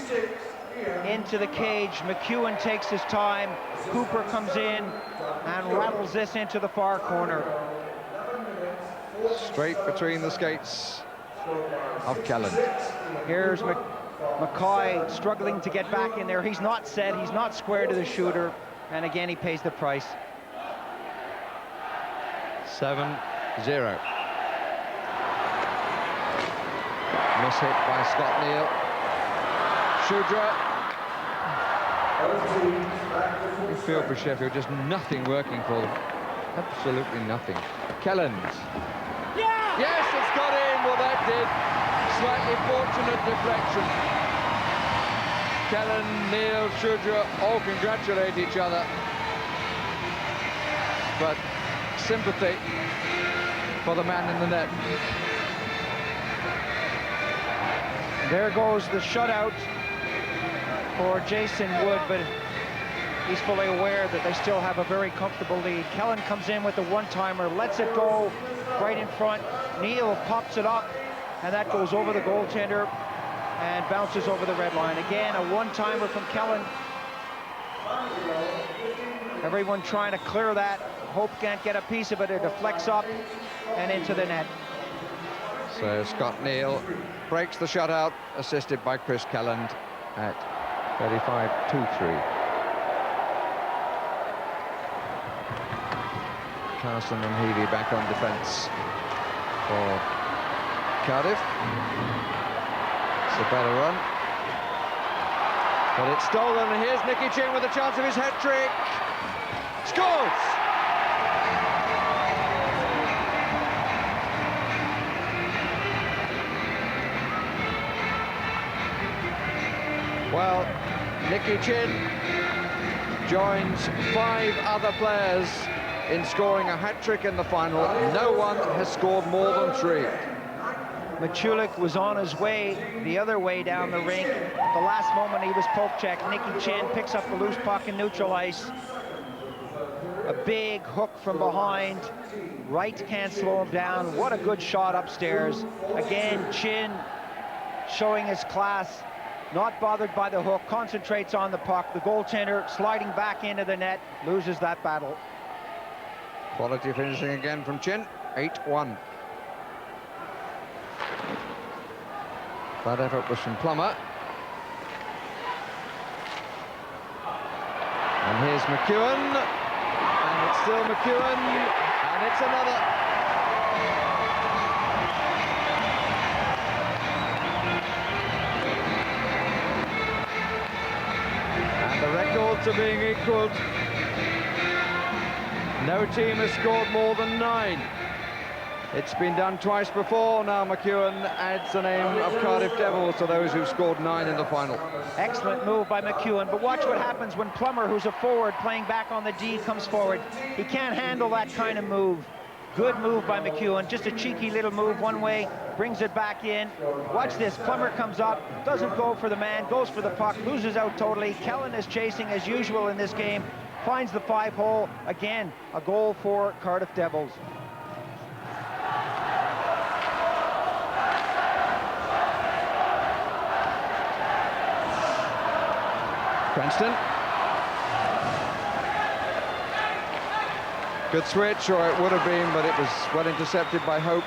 into the cage. McEwen takes his time. Cooper comes in and rattles this into the far corner. Straight between the skates of Kellen. Here's Mackay struggling to get back in there. He's not set, he's not square to the shooter, and again he pays the price. 7-0. Miss hit by Scott Neal. Shudra. You feel for Sheffield, just nothing working for them. Absolutely nothing. Kellens. Yeah! Yes, it's got in. Well, that did. Slightly fortunate deflection. Kellen, Neal, Shudra all congratulate each other. But sympathy for the man in the net. There goes the shutout for Jason Wood, but he's fully aware that they still have a very comfortable lead. Kellen comes in with the one-timer, lets it go right in front. Neal pops it up, and that goes over the goaltender and bounces over the red line. Again, a one-timer from Kellen. Everyone trying to clear that. Hope can't get a piece of it. It deflects up and into the net. So Scott Neal breaks the shutout, assisted by Chris Kelland at 35-2-3. Carson and Healy back on defence for Cardiff. It's a better run. But it's stolen, and here's Nicky Chin with a chance of his hat-trick. Scores! Well, Nicky Chin joins 5 other players in scoring a hat-trick in the final. No one has scored more than 3. Michulik was on his way the other way down the rink. At the last moment, he was poke-checked. Nicky Chin picks up the loose puck in neutral ice. A big hook from behind. Wright can't slow him down. What a good shot upstairs. Again, Chin showing his class. Not bothered by the hook, concentrates on the puck. The goaltender sliding back into the net, loses that battle. Quality finishing again from Chin, 8-1. That effort was from Plummer. And here's McEwen, and it's still McEwen, and it's another. And the records are being equalled. No team has scored more than 9. It's been done twice before. Now McEwen adds the name of Cardiff Devils to those who've scored 9 in the final. Excellent move by McEwen, but watch what happens when Plummer, who's a forward playing back on the D, comes forward. He can't handle that kind of move. Good move by McEwen, just a cheeky little move one way, brings it back in. Watch this, Plummer comes up, doesn't go for the man, goes for the puck, loses out totally. Kellen is chasing as usual in this game, finds the 5-hole. Again, a goal for Cardiff Devils. Grandstand. Good switch, or it would have been, but it was well intercepted by Hope.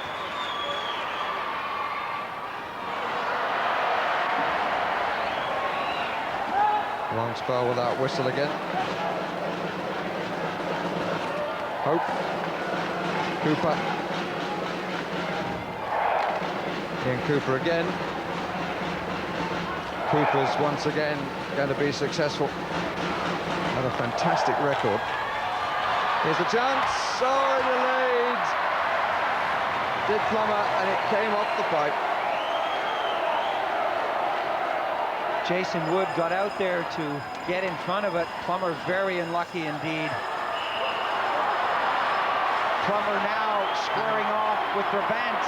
Long spell without whistle again. Hope. Cooper. Ian Cooper again. Cooper's once again going to be successful. What a fantastic record. Here's the chance. Oh, delayed. Did Plummer, and it came off the pipe. Jason Wood got out there to get in front of it. Plummer very unlucky indeed. Plummer now squaring off with Brabant.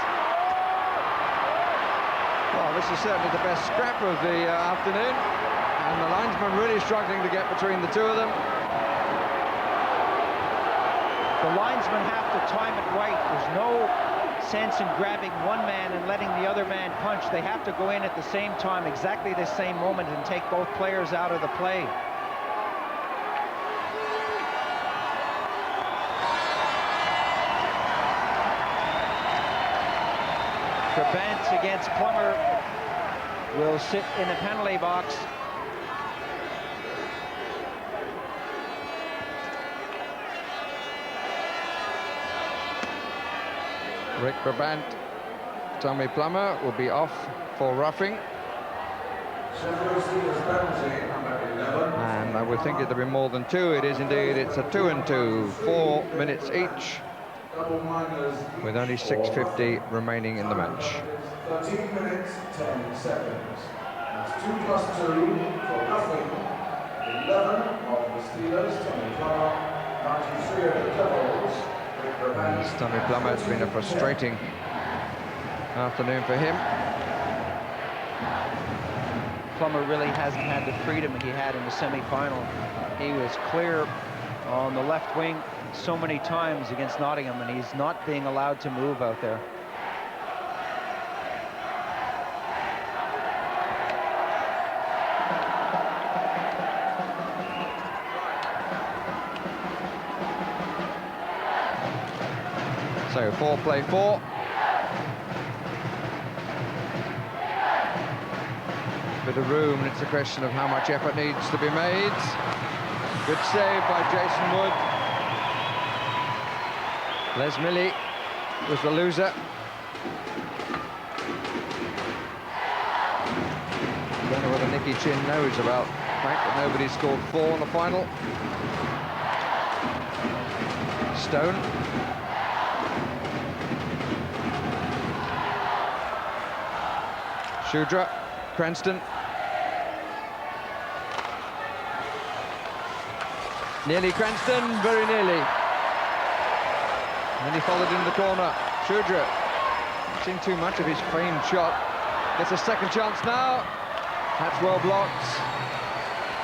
Well, this is certainly the best scrap of the afternoon, and the linesman really struggling to get between the two of them. The linesmen have to time it right. There's no sense in grabbing one man and letting the other man punch. They have to go in at the same time, exactly the same moment, and take both players out of the play. Brabant against Plummer will sit in the penalty box. Rick Brabant, Tommy Plummer will be off for roughing. And I would think it'd be more than 2. It is indeed. It's a 2-2, 4 minutes each, with only 6:50 remaining in the match. 13 minutes, 10 seconds. That's 2 plus 2 for roughing. 11 of the Steelers, Tommy Plummer, 93 of the Devils. Tommy Plummer, it's been a frustrating afternoon for him. Plummer really hasn't had the freedom he had in the semi-final. He was clear on the left wing so many times against Nottingham, and he's not being allowed to move out there. So 4-play-4. Bit of room, and it's a question of how much effort needs to be made. Good save by Jason Wood. Les Millie was the loser. Don't know whether Nicky Chin knows about the fact that nobody scored 4 in the final. Stone. Shudra, Cranston. Nearly Cranston, very nearly. And then he followed in the corner. Shudra. Seen too much of his famed shot. Gets a second chance now. That's well blocked.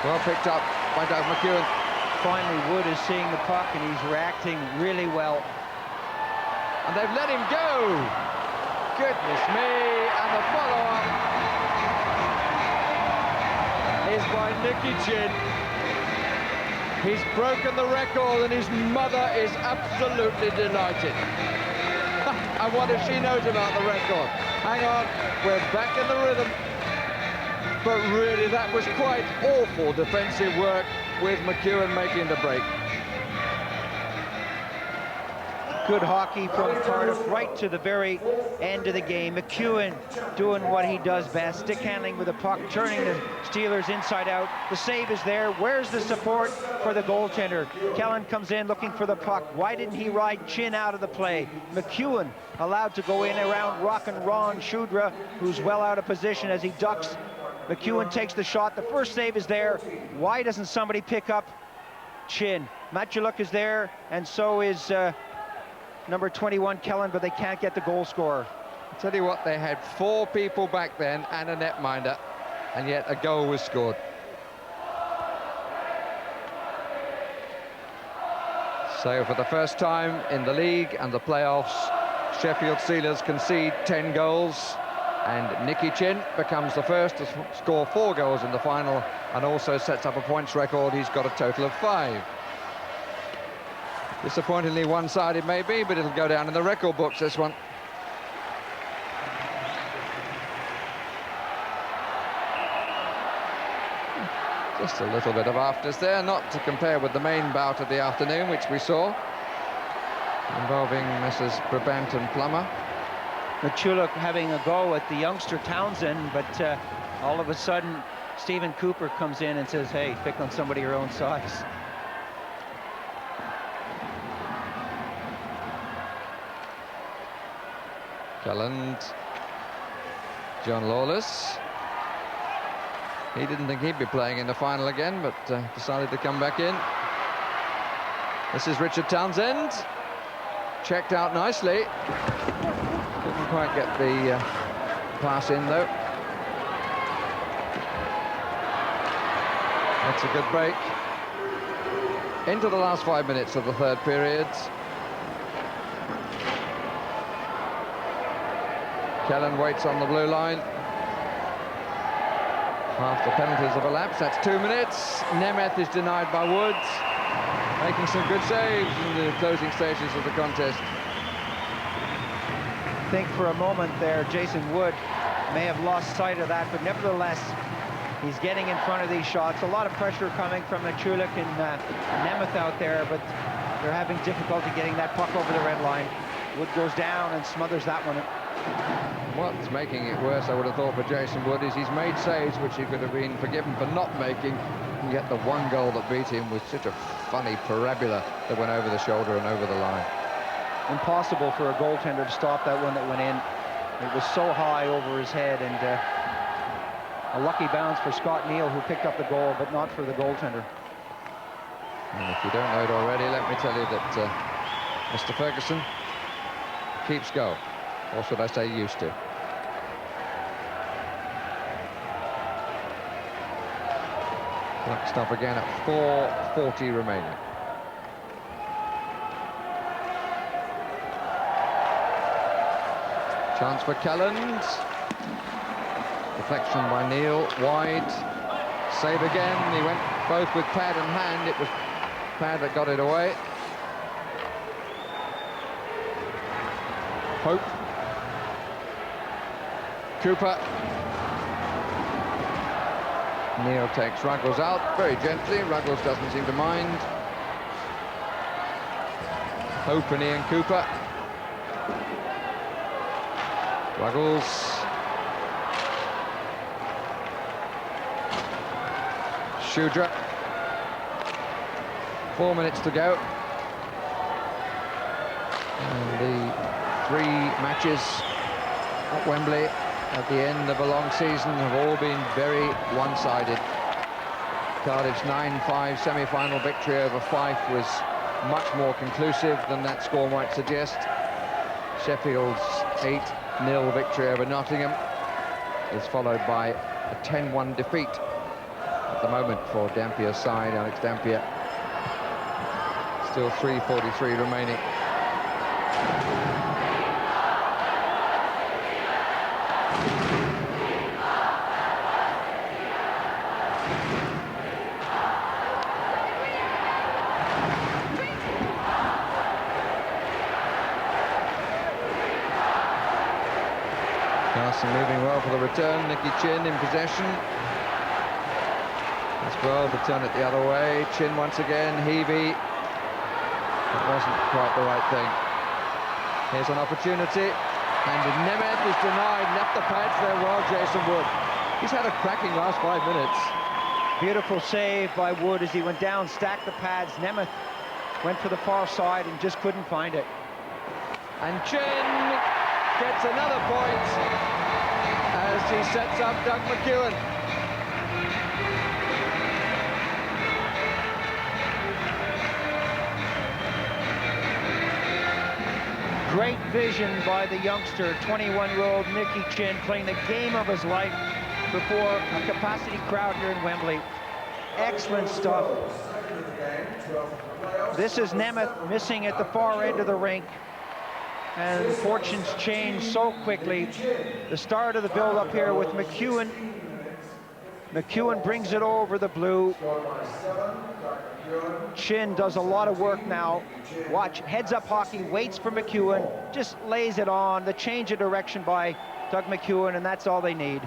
Well picked up by Doug McEwen. Finally, Wood is seeing the puck, and he's reacting really well. And they've let him go. Goodness me, and the follow-up is by Nicky Chin. He's broken the record, and his mother is absolutely delighted. I wonder if she knows about the record. Hang on, we're back in the rhythm. But really, that was quite awful defensive work with McEwen making the break. Good hockey from Cardiff right to the very end of the game. McEwen doing what he does best, stick handling with the puck, turning the Steelers inside out. The save is there. Where's the support for the goaltender? Kellen comes in looking for the puck. Why didn't he ride Chin out of the play? McEwen allowed to go in around Rock and Ron Shudra, who's well out of position as he ducks. McEwen takes the shot. The first save is there. Why doesn't somebody pick up Chin? Matuluk is there, and so is number 21, Kellen, but they can't get the goal scorer. I'll tell you what, they had 4 people back then and a netminder, and yet a goal was scored. So for the first time in the league and the playoffs, Sheffield Steelers concede 10 goals, and Nicky Chin becomes the first to score 4 goals in the final, and also sets up a points record. He's got a total of 5. Disappointingly one-sided maybe, but it'll go down in the record books, this one. Just a little bit of afters there, not to compare with the main bout of the afternoon, which we saw, involving Messrs. Brabant and Plummer. Matuluk having a go at the youngster Townsend, but all of a sudden Stephen Cooper comes in and says, hey, pick on somebody your own size. Kelland, John Lawless. He didn't think he'd be playing in the final again, but decided to come back in. This is Richard Townsend. Checked out nicely. Didn't quite get the pass in, though. That's a good break. Into the last 5 minutes of the third period. Kellen waits on the blue line. Half the penalties have elapsed. That's 2 minutes. Nemeth is denied by Woods, making some good saves in the closing stages of the contest. I think for a moment there, Jason Wood may have lost sight of that, but nevertheless, he's getting in front of these shots. A lot of pressure coming from Matuluk and Nemeth out there, but they're having difficulty getting that puck over the red line. Wood goes down and smothers that one. What's making it worse, I would have thought, for Jason Wood is he's made saves which he could have been forgiven for not making, and yet the one goal that beat him was such a funny parabola that went over the shoulder and over the line. Impossible for a goaltender to stop that one that went in. It was so high over his head, and a lucky bounce for Scott Neal, who picked up the goal, but not for the goaltender. And if you don't know it already, let me tell you that Mr. Ferguson keeps go. Or should I say used to. Clock stop again at 4:40 remaining. Chance for Kelland. Deflection by Neal, wide. Save again. He went both with pad and hand. It was pad that got it away. Hope. Cooper. Neal takes Ruggles out very gently. Ruggles doesn't seem to mind. Hope and Ian Cooper. Ruggles. Shudra. 4 minutes to go. And the 3 matches at Wembley at the end of a long season have all been very one-sided. Cardiff's 9-5 semi-final victory over Fife was much more conclusive than that score might suggest. Sheffield's 5-0 victory over Nottingham is followed by a 10-1 defeat at the moment for Dampier's side. Alex Dampier. Still 3:43 remaining. Carson moving well for the return. Nicky Chin in possession as well to turn it the other way. Chin once again. Heavey. It wasn't quite the right thing. Here's an opportunity, and Nemeth is denied. Left the pads there well, Jason Wood. He's had a cracking last 5 minutes. Beautiful save by Wood as he went down, stacked the pads. Nemeth went for the far side and just couldn't find it. And Chin gets another point as he sets up Doug McEwen. Great vision by the youngster, 21-year-old Nicky Chin, playing the game of his life before a capacity crowd here in Wembley. Excellent stuff. This is Nemeth missing at the far end of the rink, and fortunes change so quickly. The start of the build-up here with McEwen. McEwen brings it over the blue. Chin does a lot of work now. Watch, heads-up hockey, waits for McEwen, just lays it on. The change of direction by Doug McEwen, and that's all they need.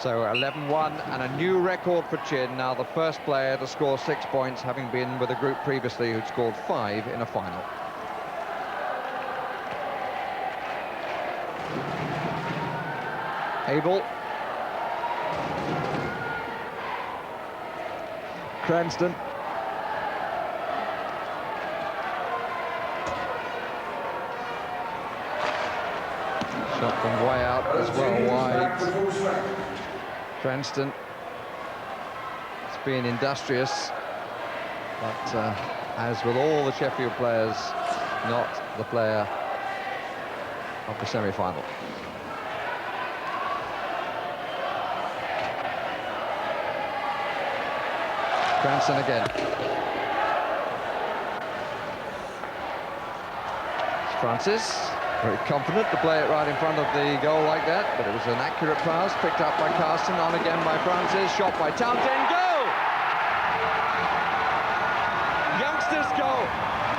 So 11-1 and a new record for Chin, now the first player to score 6 points, having been with a group previously who'd scored 5 in a final. Abel. Grandstand. Shot from way out as well, wide. Grandstand has been industrious, but as with all the Sheffield players, not the player of the semi-final. Grandstand again. It's Francis, very confident to play it right in front of the goal like that, but it was an accurate pass, picked up by Carson, on again by Francis, shot by Townsend, goal! Youngsters go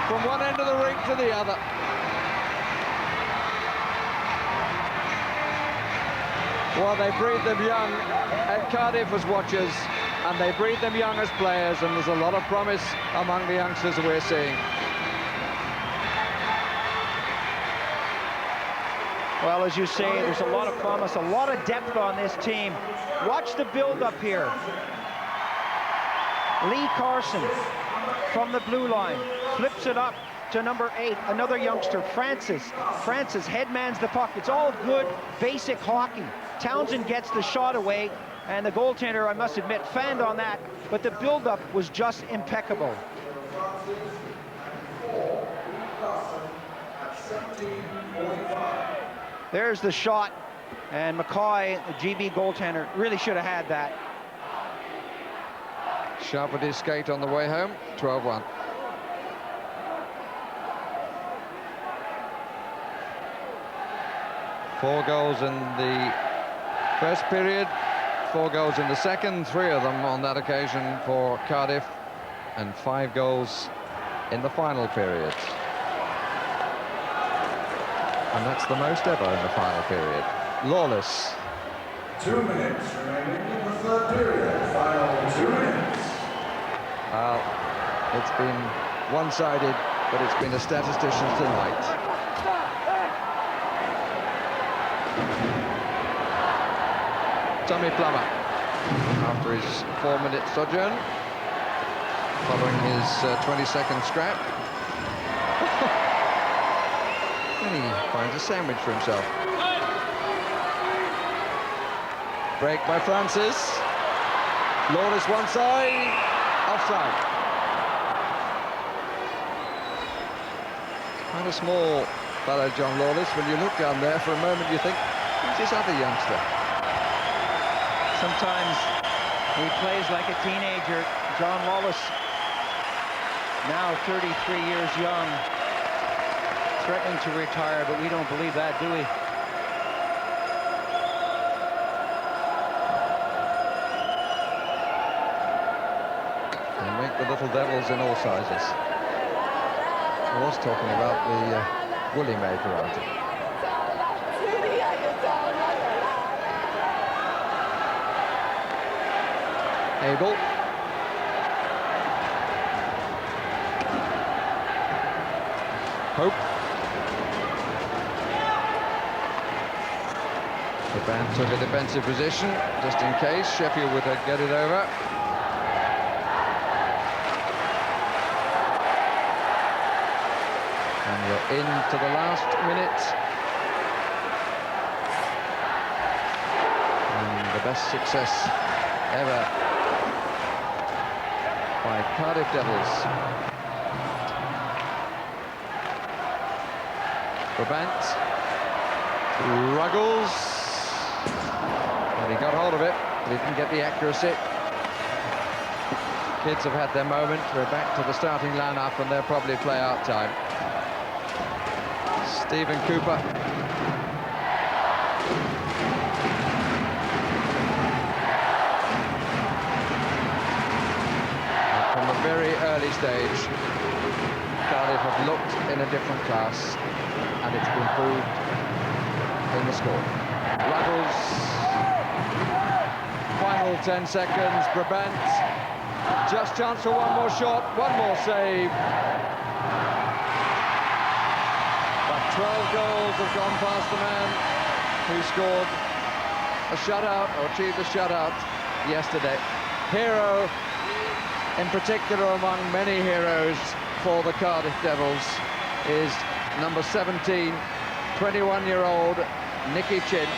from one end of the rink to the other. Well, they breed them young at Cardiff as watchers, and they breed them young as players, and there's a lot of promise among the youngsters that we're seeing. Well, as you say, there's a lot of promise, a lot of depth on this team. Watch the build-up here. Lee Carson from the blue line flips it up to number 8, another youngster, Francis. Francis headmans the puck. It's all good, basic hockey. Townsend gets the shot away, and the goaltender, I must admit, fanned on that, but the build-up was just impeccable. There's the shot, and McCoy, the GB goaltender, really should have had that. Sharp with his skate on the way home, 12-1. Four goals in the first period, 4 goals in the second, 3 of them on that occasion for Cardiff, and 5 goals in the final period. And that's the most ever in the final period. Lawless. 2 minutes remaining in the third period. Final 2 minutes. Well, it's been one-sided, but it's been a statistician's delight. Tommy Plummer, after his 4-minute sojourn, following his 22nd scrap. And he finds a sandwich for himself. Break by Francis. Lawless one side, offside. Quite a small fellow, John Lawless. When you look down there for a moment, you think, who's this other youngster? Sometimes he plays like a teenager. John Lawless, now 33 years young, threatening to retire, but we don't believe that, do we? They make the little devils in all sizes. I was talking about the woolly made variety. Abel. Hope. The band took a defensive position, just in case Sheffield would get it over. And we're into the last minute. And the best success ever by Cardiff Devils. Brabant, Ruggles, and he got hold of it, but he didn't get the accuracy. Kids have had their moment. We're back to the starting lineup, and they'll probably play out time. Stephen Cooper. From a very early stage, Cardiff have looked in a different class, and it's been proved in the score. Ruggles, final 10 seconds, Brabant, just chance for one more shot, one more save. But 12 goals have gone past the man who scored a shutout, or achieved a shutout yesterday. Hero, in particular among many heroes for the Cardiff Devils, is number 17, 21-year-old Nicky Chin,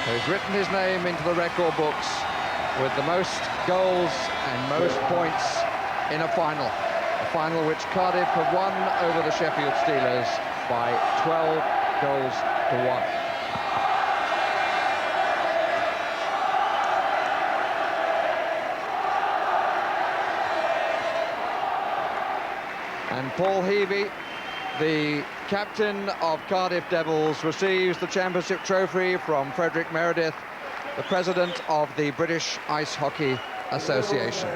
who's written his name into the record books with the most goals and most points in a final which Cardiff have won over the Sheffield Steelers by 12 goals to 1. And Paul Heavey, the captain of Cardiff Devils, receives the championship trophy from Frederick Meredith, the president of the British Ice Hockey Association.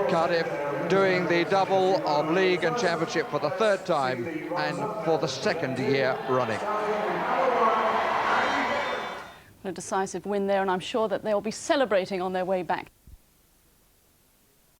Cardiff doing the double of league and championship for the third time and for the second year running. A decisive win there, and I'm sure that they'll be celebrating on their way back.